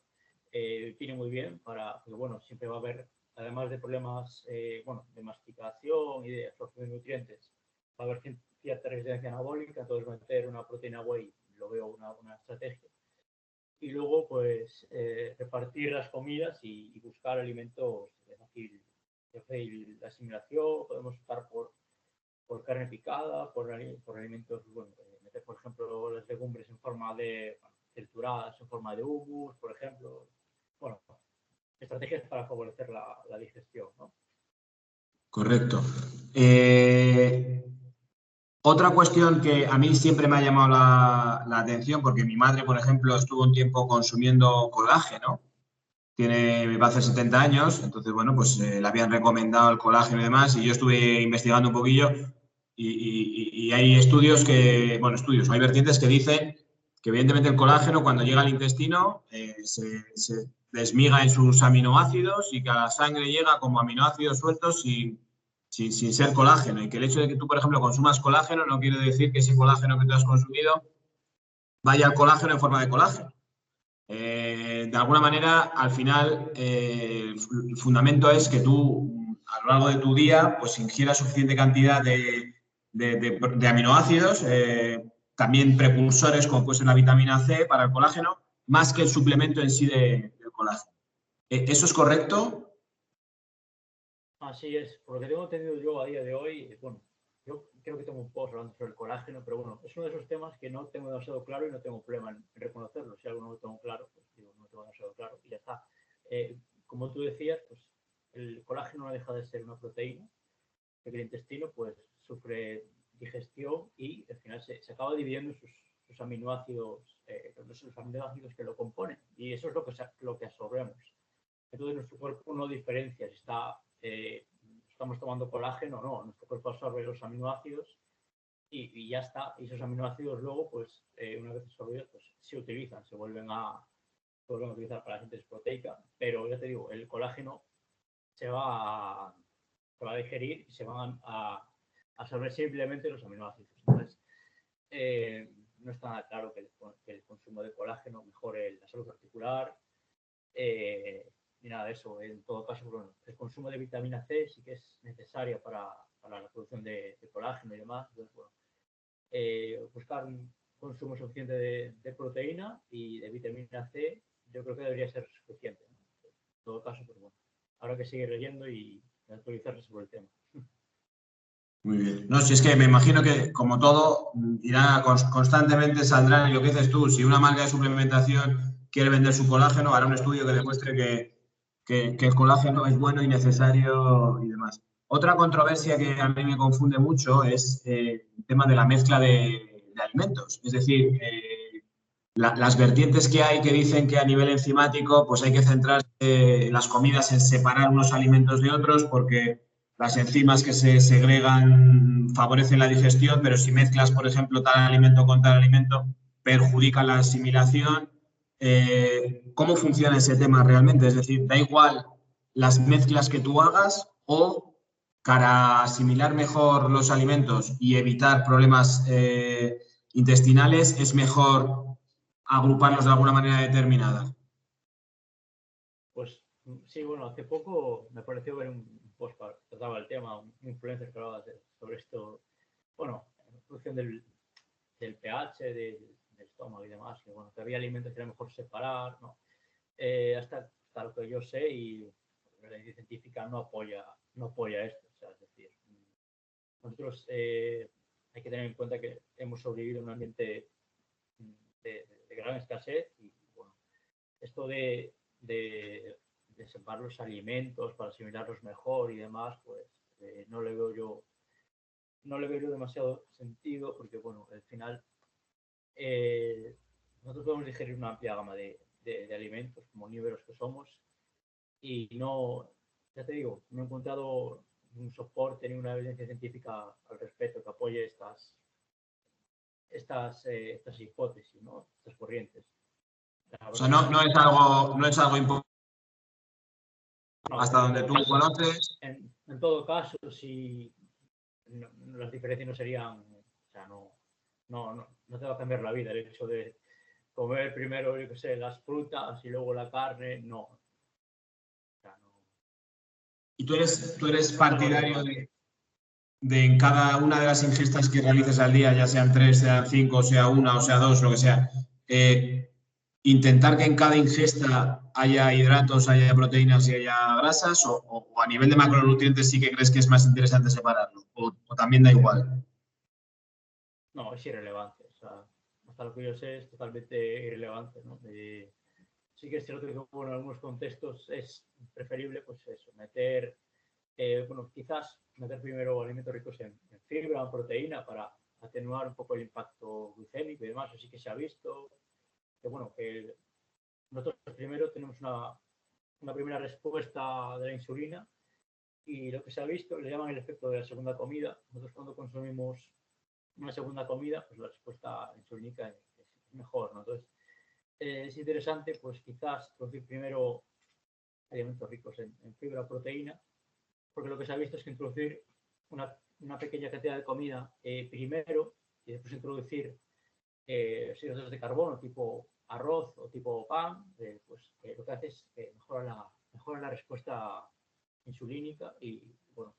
viene muy bien porque bueno, siempre va a haber, además de problemas, bueno, de masticación y de absorción de nutrientes, va a haber cierta resistencia anabólica, entonces meter una proteína whey lo veo una estrategia. Y luego, pues, repartir las comidas y buscar alimentos de fácil asimilación. Podemos optar por carne picada, por alimentos, bueno, meter, por ejemplo, las legumbres en forma de trituradas, en forma de hummus, por ejemplo. Bueno, estrategias para favorecer la digestión, ¿no? Correcto. Otra cuestión que a mí siempre me ha llamado la atención, porque mi madre, por ejemplo, estuvo un tiempo consumiendo colágeno, me va a hacer 70 años, entonces, bueno, pues le habían recomendado el colágeno y demás, y yo estuve investigando un poquillo y hay estudios hay vertientes que dicen que evidentemente el colágeno cuando llega al intestino se desmiga en sus aminoácidos y que a la sangre llega como aminoácidos sueltos sin ser colágeno, y que el hecho de que tú, por ejemplo, consumas colágeno no quiere decir que ese colágeno que tú has consumido vaya al colágeno en forma de colágeno. De alguna manera, al final, el fundamento es que tú, a lo largo de tu día, pues ingieras suficiente cantidad de aminoácidos, también precursores como puede ser la vitamina C para el colágeno, más que el suplemento en sí del colágeno. ¿Eso es correcto? Así es, por lo que tengo entendido yo a día de hoy, bueno, yo creo que tengo un post hablando sobre el colágeno, pero bueno, es uno de esos temas que no tengo demasiado claro y no tengo problema en reconocerlo. Si algo no lo tengo claro, pues digo, no lo tengo demasiado claro y ya está. Como tú decías, pues el colágeno no deja de ser una proteína, que el intestino pues sufre digestión y al final se acaba dividiendo sus aminoácidos, los aminoácidos que lo componen. Y eso es lo que absorbemos. Entonces nuestro cuerpo no diferencia si estamos tomando colágeno o no. Nuestro cuerpo absorbe los aminoácidos y ya está. Y esos aminoácidos luego, pues, una vez absorbidos, pues se utilizan, se vuelven a utilizar para la síntesis proteica. Pero ya te digo, el colágeno se va a digerir y se van a absorber simplemente los aminoácidos. Entonces, no está nada claro que el consumo de colágeno mejore la salud articular, ni nada de eso. En todo caso, bueno, el consumo de vitamina C sí que es necesaria para la producción de colágeno y demás. Entonces, bueno, buscar un consumo suficiente de proteína y de vitamina C, yo creo que debería ser suficiente, ¿no? En todo caso, pues bueno, habrá que seguir leyendo y actualizarse sobre el tema. Muy bien. No, si es que me imagino que, como todo, irá constantemente saldrán, y lo que dices tú, si una marca de suplementación quiere vender su colágeno, hará un estudio que demuestre que el colágeno es bueno y necesario y demás. Otra controversia que a mí me confunde mucho es el tema de la mezcla de alimentos. Es decir, las vertientes que hay que dicen que a nivel enzimático pues hay que centrarse en las comidas en separar unos alimentos de otros porque las enzimas que se segregan favorecen la digestión, pero si mezclas, por ejemplo, tal alimento con tal alimento, perjudica la asimilación. ¿Cómo funciona ese tema realmente? Es decir, ¿da igual las mezclas que tú hagas o para asimilar mejor los alimentos y evitar problemas intestinales es mejor agruparlos de alguna manera determinada? Pues sí, bueno, hace poco me pareció ver un post que trataba el tema, un influencer que hablaba sobre esto, bueno, en función del pH, del estómago y demás, que, bueno, que había alimentos que era mejor separar, ¿no? Hasta lo que yo sé y la evidencia científica no apoya esto, o sea, es decir, nosotros hay que tener en cuenta que hemos sobrevivido en un ambiente de gran escasez y, bueno, esto de separar los alimentos para asimilarlos mejor y demás, pues no le veo yo demasiado sentido porque, bueno, al final nosotros podemos digerir una amplia gama de alimentos como omnívoros que somos y no, ya te digo, no he encontrado un soporte ni una evidencia científica al respecto que apoye estas hipótesis, ¿no? Estas corrientes. La O sea, verdad es que no es algo importante no, hasta donde tú conoces. en todo caso, si no, las diferencias no serían, o sea, no te va a cambiar la vida el hecho de comer primero, yo qué sé, las frutas y luego la carne, no. O sea, no, Y tú eres no es algo partidario relevante. de en cada una de las ingestas que realices al día, ya sean tres, sean cinco, sea una o sea dos, lo que sea, intentar que en cada ingesta haya hidratos, haya proteínas y haya grasas, o a nivel de macronutrientes sí que crees que es más interesante separarlo, o también da igual. No, es irrelevante. O sea, hasta lo que yo sé es totalmente irrelevante, ¿no? Sí que es cierto que, bueno, en algunos contextos es preferible, pues eso, bueno, quizás meter primero alimentos ricos en fibra o proteína para atenuar un poco el impacto glucémico y demás. Así que se ha visto que, bueno, que nosotros primero tenemos una primera respuesta de la insulina y lo que se ha visto le llaman el efecto de la segunda comida. Nosotros cuando consumimos una segunda comida, pues la respuesta insulínica es mejor, ¿no? Entonces, es interesante, pues quizás producir primero alimentos ricos en fibra o proteína, porque lo que se ha visto es que introducir una pequeña cantidad de comida primero y después introducir hidratos de carbono tipo arroz o tipo pan, pues lo que hace es que mejora la respuesta insulínica y, bueno,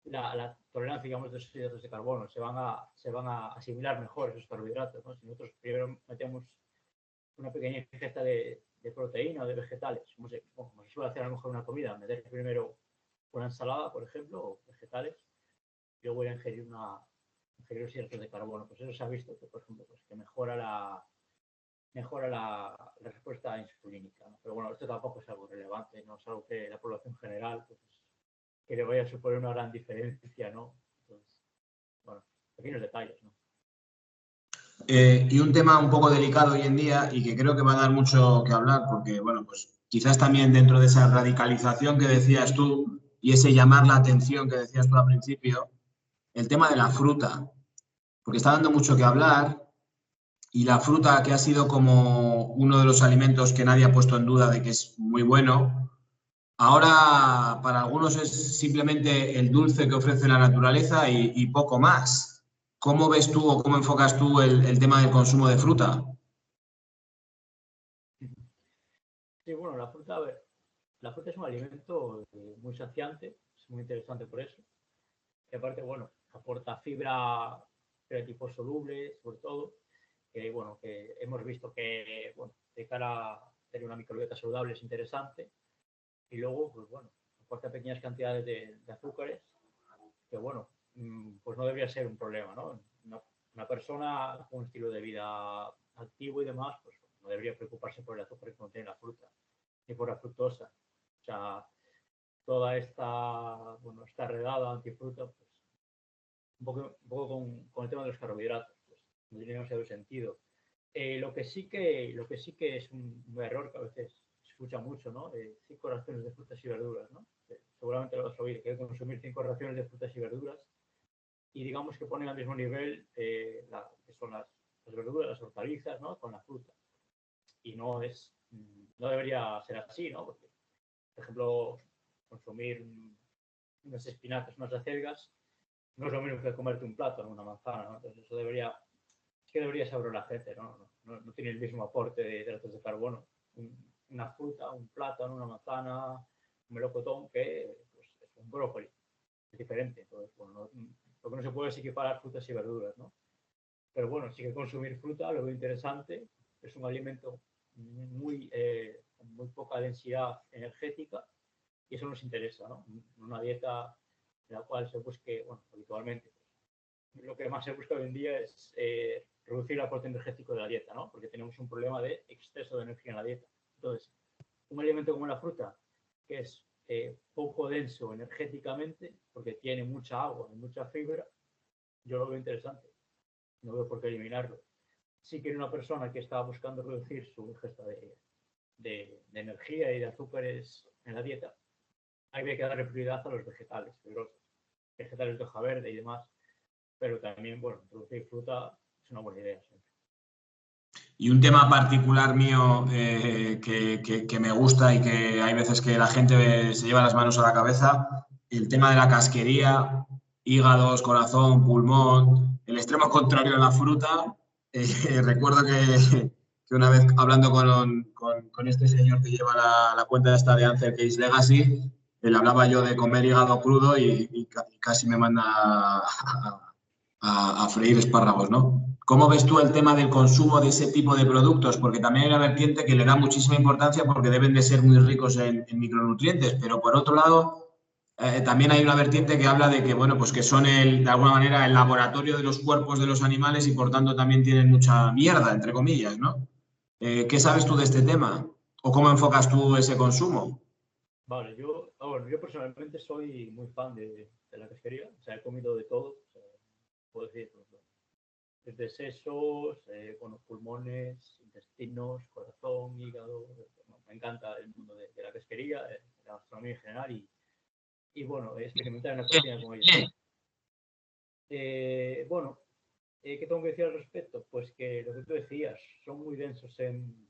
la tolerancia, digamos, de esos hidratos de carbono. Se van a asimilar mejor esos carbohidratos, ¿no? Si nosotros primero metemos una pequeña ingesta de proteína o de vegetales, como se suele hacer a lo mejor una comida, meter primero una ensalada, por ejemplo, o vegetales, y luego voy a ingerir los hidratos de carbono. Pues eso se ha visto que, por ejemplo, pues que mejora mejora la respuesta insulínica, ¿no? Pero bueno, esto tampoco es algo relevante, no es algo que la población general pues, que le vaya a suponer una gran diferencia, ¿no? Entonces, bueno, pequeños detalles, ¿no? Y un tema un poco delicado hoy en día y que creo que va a dar mucho que hablar, porque, bueno, pues quizás también dentro de esa radicalización que decías tú y ese llamar la atención que decías tú al principio, el tema de la fruta, porque está dando mucho que hablar y la fruta que ha sido como uno de los alimentos que nadie ha puesto en duda de que es muy bueno, ahora para algunos es simplemente el dulce que ofrece la naturaleza y poco más. ¿Cómo ves tú o cómo enfocas tú el tema del consumo de fruta? Sí, bueno, la fruta, a ver, la fruta es un alimento muy saciante, es muy interesante por eso. Y aparte, bueno, aporta fibra de tipo soluble, sobre todo, que bueno, que hemos visto que, bueno, de cara a tener una microbiota saludable es interesante. Y luego, pues bueno, aporta pequeñas cantidades de azúcares, que bueno, pues no debería ser un problema, ¿no? Una persona con un estilo de vida activo y demás, pues no debería preocuparse por el azúcar que contiene la fruta, ni por la fructosa. O sea, toda esta, bueno, esta redada antifruta, pues un poco con el tema de los carbohidratos, pues no tiene demasiado sentido. Lo que sí que es un error que a veces se escucha mucho, ¿no? 5 raciones de frutas y verduras, ¿no? Seguramente lo vas a oír, que hay que consumir 5 raciones de frutas y verduras y digamos que ponen al mismo nivel que son las verduras, las hortalizas, ¿no? Con la fruta. Y no debería ser así, ¿no? Porque, por ejemplo, consumir unas espinacas, unas acelgas, no es lo mismo que comerte un plátano, una manzana, ¿no? Entonces eso debería saber la gente, ¿no? No tiene el mismo aporte de hidratos de carbono. Una fruta, un plátano, una manzana, un melocotón que pues, es un brócoli, es diferente. Entonces, bueno, lo que no se puede es equiparar frutas y verduras, ¿no? Pero bueno, sí que consumir fruta, lo veo interesante, es un alimento con muy poca densidad energética y eso nos interesa, ¿no? Una dieta en la cual se busque, bueno, habitualmente, lo que más se busca hoy en día es reducir el aporte energético de la dieta, ¿no? Porque tenemos un problema de exceso de energía en la dieta. Entonces, un alimento como la fruta, que es poco denso energéticamente, porque tiene mucha agua y mucha fibra, yo lo veo interesante. No veo por qué eliminarlo. Sí que una persona que está buscando reducir su ingesta de energía y de azúcares en la dieta, hay que darle prioridad a los vegetales fibrosos, vegetales de hoja verde y demás, pero también, bueno, introducir fruta es una buena idea siempre. Y un tema particular mío que me gusta y que hay veces que la gente se lleva las manos a la cabeza, el tema de la casquería, hígados, corazón, pulmón, el extremo contrario a la fruta. Recuerdo que una vez hablando con este señor que lleva la cuenta esta de Answer Case Legacy, le hablaba yo de comer hígado crudo y casi me manda a freír espárragos, ¿no? ¿Cómo ves tú el tema del consumo de ese tipo de productos? Porque también hay una vertiente que le da muchísima importancia porque deben de ser muy ricos en micronutrientes, pero por otro lado, también hay una vertiente que habla de que, bueno, pues que son de alguna manera el laboratorio de los cuerpos de los animales y por tanto también tienen mucha mierda, entre comillas, ¿no? ¿Qué sabes tú de este tema? ¿O cómo enfocas tú ese consumo? Vale, yo personalmente soy muy fan de la pesquería, o sea, he comido de todo, o sea, puedo decir, pues, desde sesos, bueno, pulmones, intestinos, corazón, hígado, bueno, me encanta el mundo de la pesquería, de la gastronomía en general y bueno, experimentar en la cocina con ellos. Bueno, ¿qué tengo que decir al respecto? Pues que lo que tú decías, son muy densos en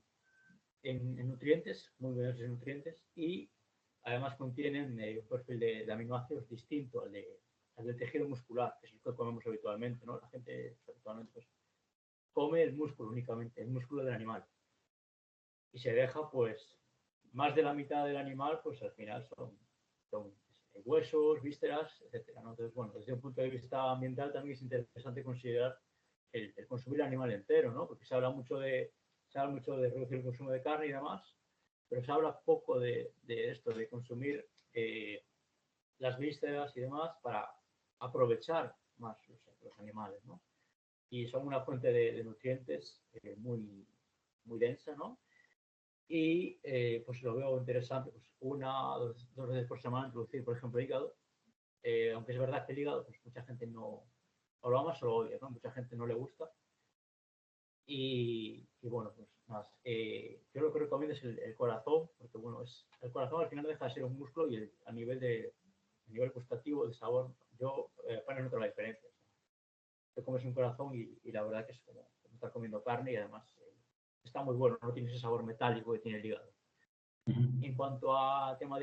nutrientes, muy densos en nutrientes y además contienen un perfil de aminoácidos distinto al del tejido muscular, que es el que comemos habitualmente, ¿no? La gente habitualmente pues, come el músculo únicamente, el músculo del animal. Y se deja, pues, más de la mitad del animal, pues al final son huesos, vísceras, etcétera, ¿no? Entonces, bueno, desde un punto de vista ambiental también es interesante considerar el consumir el animal entero, ¿no? Porque se habla mucho de reducir el consumo de carne y demás, pero se habla poco de esto, de consumir las vísceras y demás para aprovechar más los animales, ¿no? Y son una fuente de nutrientes muy, muy densa, ¿no? Y pues lo veo interesante, pues dos veces por semana introducir, por ejemplo, hígado. Aunque es verdad que el hígado, pues mucha gente no o lo ama o lo odia, ¿no? Mucha gente no le gusta. Y bueno, pues más. Yo lo que recomiendo es el corazón, porque bueno, el corazón al final deja de ser un músculo y a nivel gustativo, de sabor, yo apenas noto la diferencia. O sea, te comes un corazón y la verdad que es como estar comiendo carne y además está muy bueno, no tiene ese sabor metálico que tiene el hígado. En cuanto a tema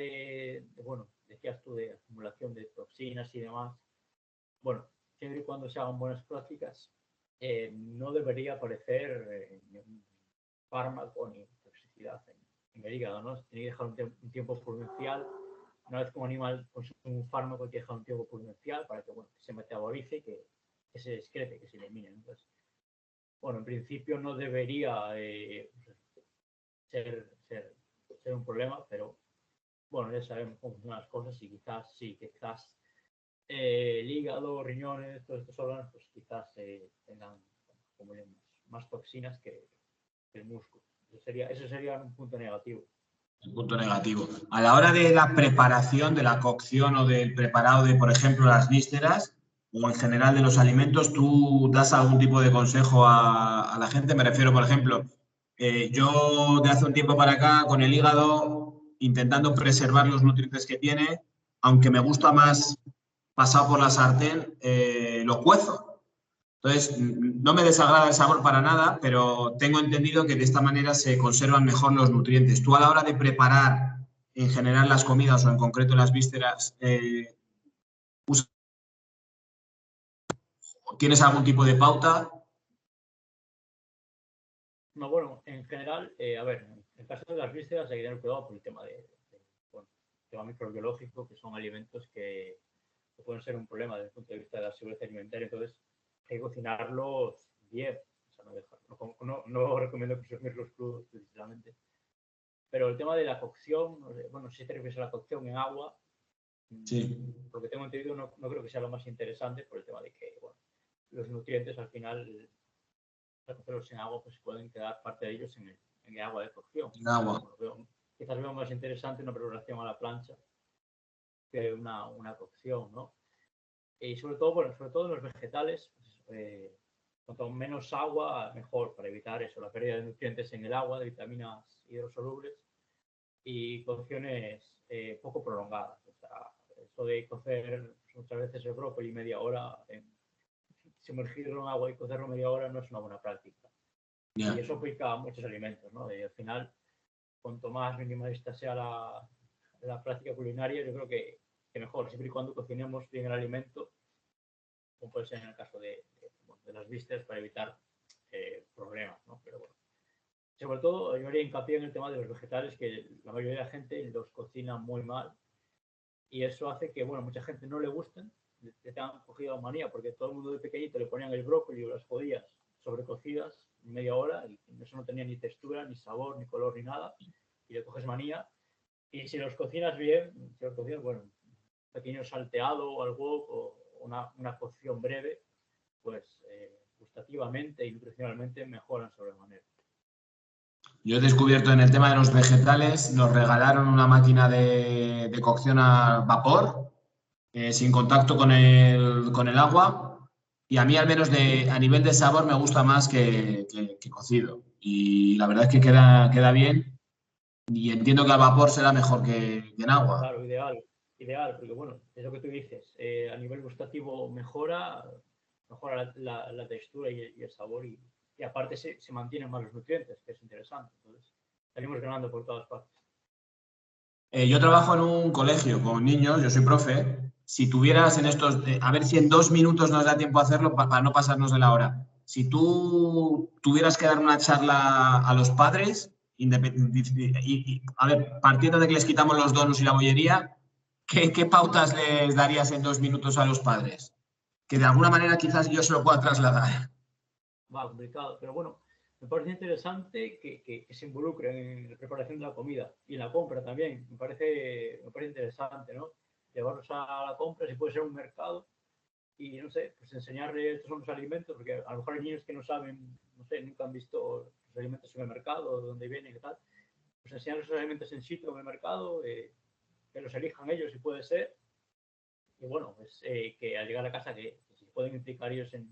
bueno, decías tú de acumulación de toxinas y demás, bueno, siempre y cuando se hagan buenas prácticas, no debería aparecer ningún fármaco ni toxicidad en el hígado, ¿no? Tiene que dejar un tiempo prudencial. Una vez que un animal consume un fármaco, hay que dejar un tiempo prudencial para que, bueno, que se metabolice, que se excrete, que se elimine. Entonces, bueno, en principio no debería ser un problema, pero bueno, ya sabemos cómo funcionan las cosas y quizás sí, quizás el hígado, riñones, todos estos órganos, pues quizás tengan como más toxinas que el músculo. Eso sería un punto negativo. El punto negativo. A la hora de la preparación, de la cocción o del preparado de, por ejemplo, las vísceras o en general de los alimentos, ¿tú das algún tipo de consejo a la gente? Me refiero, por ejemplo, yo de hace un tiempo para acá con el hígado intentando preservar los nutrientes que tiene, aunque me gusta más pasado por la sartén, lo cuezo. Entonces, no me desagrada el sabor para nada, pero tengo entendido que de esta manera se conservan mejor los nutrientes. Tú a la hora de preparar en general las comidas o en concreto las vísceras, ¿tienes algún tipo de pauta? No, bueno, en general, a ver, en el caso de las vísceras hay que tener cuidado por el tema bueno, tema microbiológico, que son alimentos que pueden ser un problema desde el punto de vista de la seguridad alimentaria. Entonces, hay que cocinarlos bien. O sea, no recomiendo consumirlos crudos precisamente. Pero el tema de la cocción, bueno, si te refieres a la cocción en agua, Sí. lo que tengo entendido no creo que sea lo más interesante por el tema de que, bueno, los nutrientes al final, al cocerlos en agua, pues pueden quedar parte de ellos en el agua de cocción. En agua. Bueno, quizás veo más interesante una preparación a la plancha que una cocción, ¿no? Y sobre todo, bueno, sobre todo en los vegetales, pues, cuanto menos agua, mejor, para evitar eso, la pérdida de nutrientes en el agua, de vitaminas hidrosolubles y cocciones poco prolongadas. O sea, eso de cocer muchas veces el brócoli media hora, sumergirlo en agua y cocerlo media hora no es una buena práctica. Yeah. Y eso aplica a muchos alimentos, ¿no? Y al final, cuanto más minimalista sea la práctica culinaria, yo creo que mejor, siempre y cuando cocinemos bien el alimento, como puede ser en el caso de las vísceras, para evitar problemas, ¿no? Pero bueno, sobre todo yo haría hincapié en el tema de los vegetales, que la mayoría de la gente los cocina muy mal y eso hace que, bueno, mucha gente no le gusten, le tengan cogido manía, porque todo el mundo de pequeñito le ponían el brócoli o las judías sobrecocidas media hora y eso no tenía ni textura, ni sabor, ni color, ni nada, y le coges manía. Y si los cocinas bien, si los cocinas, bueno, un pequeño salteado al wok o una cocción breve, pues gustativamente y nutricionalmente mejoran sobremanera. Yo he descubierto en el tema de los vegetales, nos regalaron una máquina de cocción a vapor, sin contacto con el agua, y a mí al menos a nivel de sabor me gusta más que cocido. Y la verdad es que queda bien y entiendo que al vapor será mejor que en agua. Claro, ideal, porque bueno, es lo que tú dices, a nivel gustativo mejora la textura y el sabor y aparte se mantienen más los nutrientes, que es interesante. Entonces, salimos ganando por todas partes. Yo trabajo en un colegio con niños, yo soy profe. Si tuvieras en estos, a ver si en 2 minutos nos da tiempo a hacerlo para no pasarnos de la hora. Si tú tuvieras que dar una charla a los padres, a ver, partiendo de que les quitamos los donuts y la bollería, ¿qué pautas les darías en 2 minutos a los padres? Que de alguna manera quizás yo se lo pueda trasladar. Va complicado, pero bueno, me parece interesante que se involucren en la preparación de la comida y en la compra también. Me parece interesante, ¿no? Llevarlos a la compra, si puede ser un mercado, y no sé, pues enseñarle estos son los alimentos, porque a lo mejor hay niños que no saben, no sé, nunca han visto los alimentos en el mercado, de dónde vienen y tal. Pues enseñarles los alimentos en sitio en el mercado, que los elijan ellos si puede ser. Y bueno, pues que al llegar a casa que si pueden implicar ellos en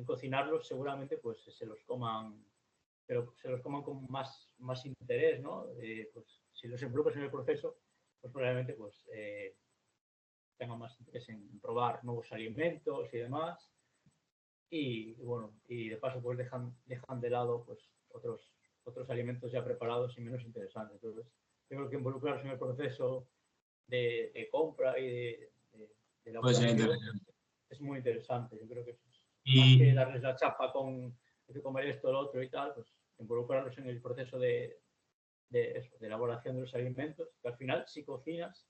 cocinarlos, seguramente pues se los coman, pero se los coman con más interés, ¿no? Pues si los involucras en el proceso, pues probablemente pues tengan más interés en probar nuevos alimentos y demás. Y bueno, y de paso pues dejan de lado pues otros alimentos ya preparados y menos interesantes. Entonces, tengo que involucrarse en el proceso de compra y de Puede ser elaboración interesante. es muy interesante. Yo creo que más que Y darles la chapa con hay que comer esto, lo otro y tal, pues involucrarlos en el proceso de elaboración de los alimentos, que al final si cocinas,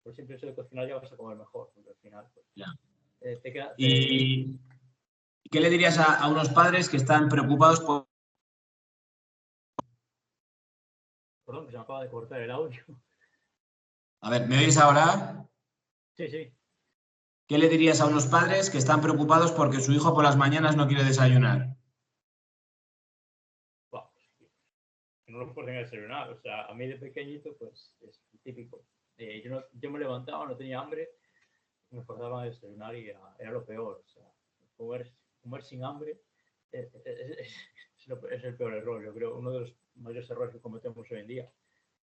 por el simple hecho de cocinar ya vas a comer mejor, porque al final pues, ya. te queda... ¿Y qué le dirías a unos padres que están preocupados por... Perdón, que se me acaba de cortar el audio. A ver, ¿me oyes ahora? Sí, sí. ¿Qué le dirías a unos padres que están preocupados porque su hijo por las mañanas no quiere desayunar? Wow, que no lo pueden desayunar. O sea, a mí de pequeñito, pues es típico. Yo me levantaba, no tenía hambre, me forzaba a desayunar y era lo peor. O sea, comer sin hambre es el peor error, yo creo, uno de los mayores errores que cometemos hoy en día.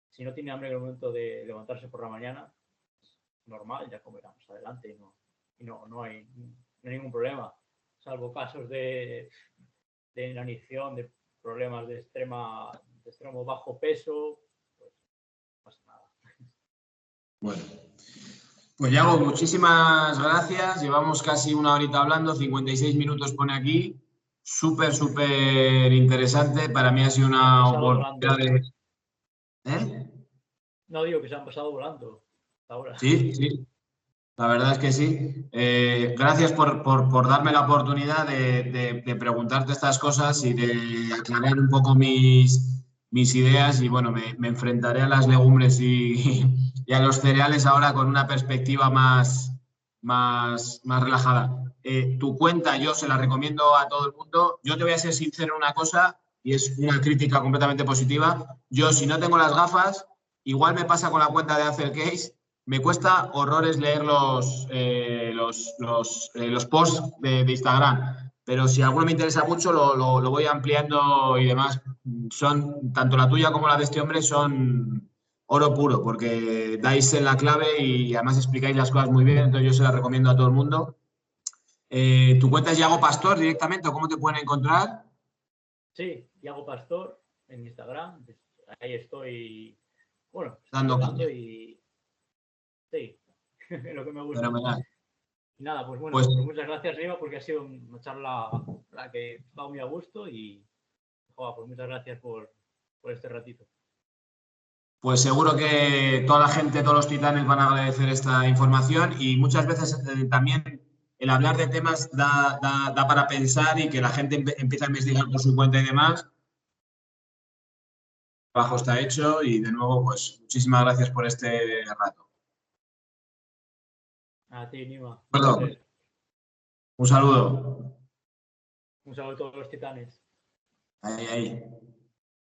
Si no tiene hambre en el momento de levantarse por la mañana, normal, ya comerá más adelante no hay ningún problema, salvo casos de inanición, de problemas de extremo bajo peso, pues no pasa nada. Bueno, pues Yago, muchísimas gracias. Llevamos casi una horita hablando, 56 minutos pone aquí. Súper, súper interesante. Para mí ha sido Se han una pasado oportunidad volando. de... ¿Eh? No digo que se han pasado volando hasta ahora. Sí, sí. La verdad es que sí. Gracias por darme la oportunidad de preguntarte estas cosas y de aclarar un poco mis ideas. Y bueno, me enfrentaré a las legumbres y a los cereales ahora con una perspectiva más relajada. Tu cuenta yo se la recomiendo a todo el mundo. Yo te voy a ser sincero en una cosa y es una crítica completamente positiva. Yo, si no tengo las gafas, igual me pasa con la cuenta de Ansel Case. Me cuesta horrores leer los posts de Instagram, pero si alguno me interesa mucho lo voy ampliando y demás. Son, tanto la tuya como la de este hombre son oro puro, porque dais en la clave y además explicáis las cosas muy bien, entonces yo se las recomiendo a todo el mundo. ¿Tu cuenta es Yago Pastor directamente o cómo te pueden encontrar? Sí, Iago Pastor en Instagram, ahí estoy, bueno, Dando explicando caña. y sí, lo que me gusta. Fenomenal. Y nada, pues Pues, bueno, pues muchas gracias, Riva, porque ha sido una charla la que he estado muy a gusto y joder, pues muchas gracias por este ratito. pues seguro que toda la gente, todos los titanes van a agradecer esta información y muchas veces también el hablar de temas da para pensar y que la gente empiece a investigar por su cuenta y demás. El trabajo está hecho y de nuevo, pues muchísimas gracias por este rato. A ti, Nima, un Perdón, placer. un saludo. Un saludo a todos los titanes. Ahí, ahí.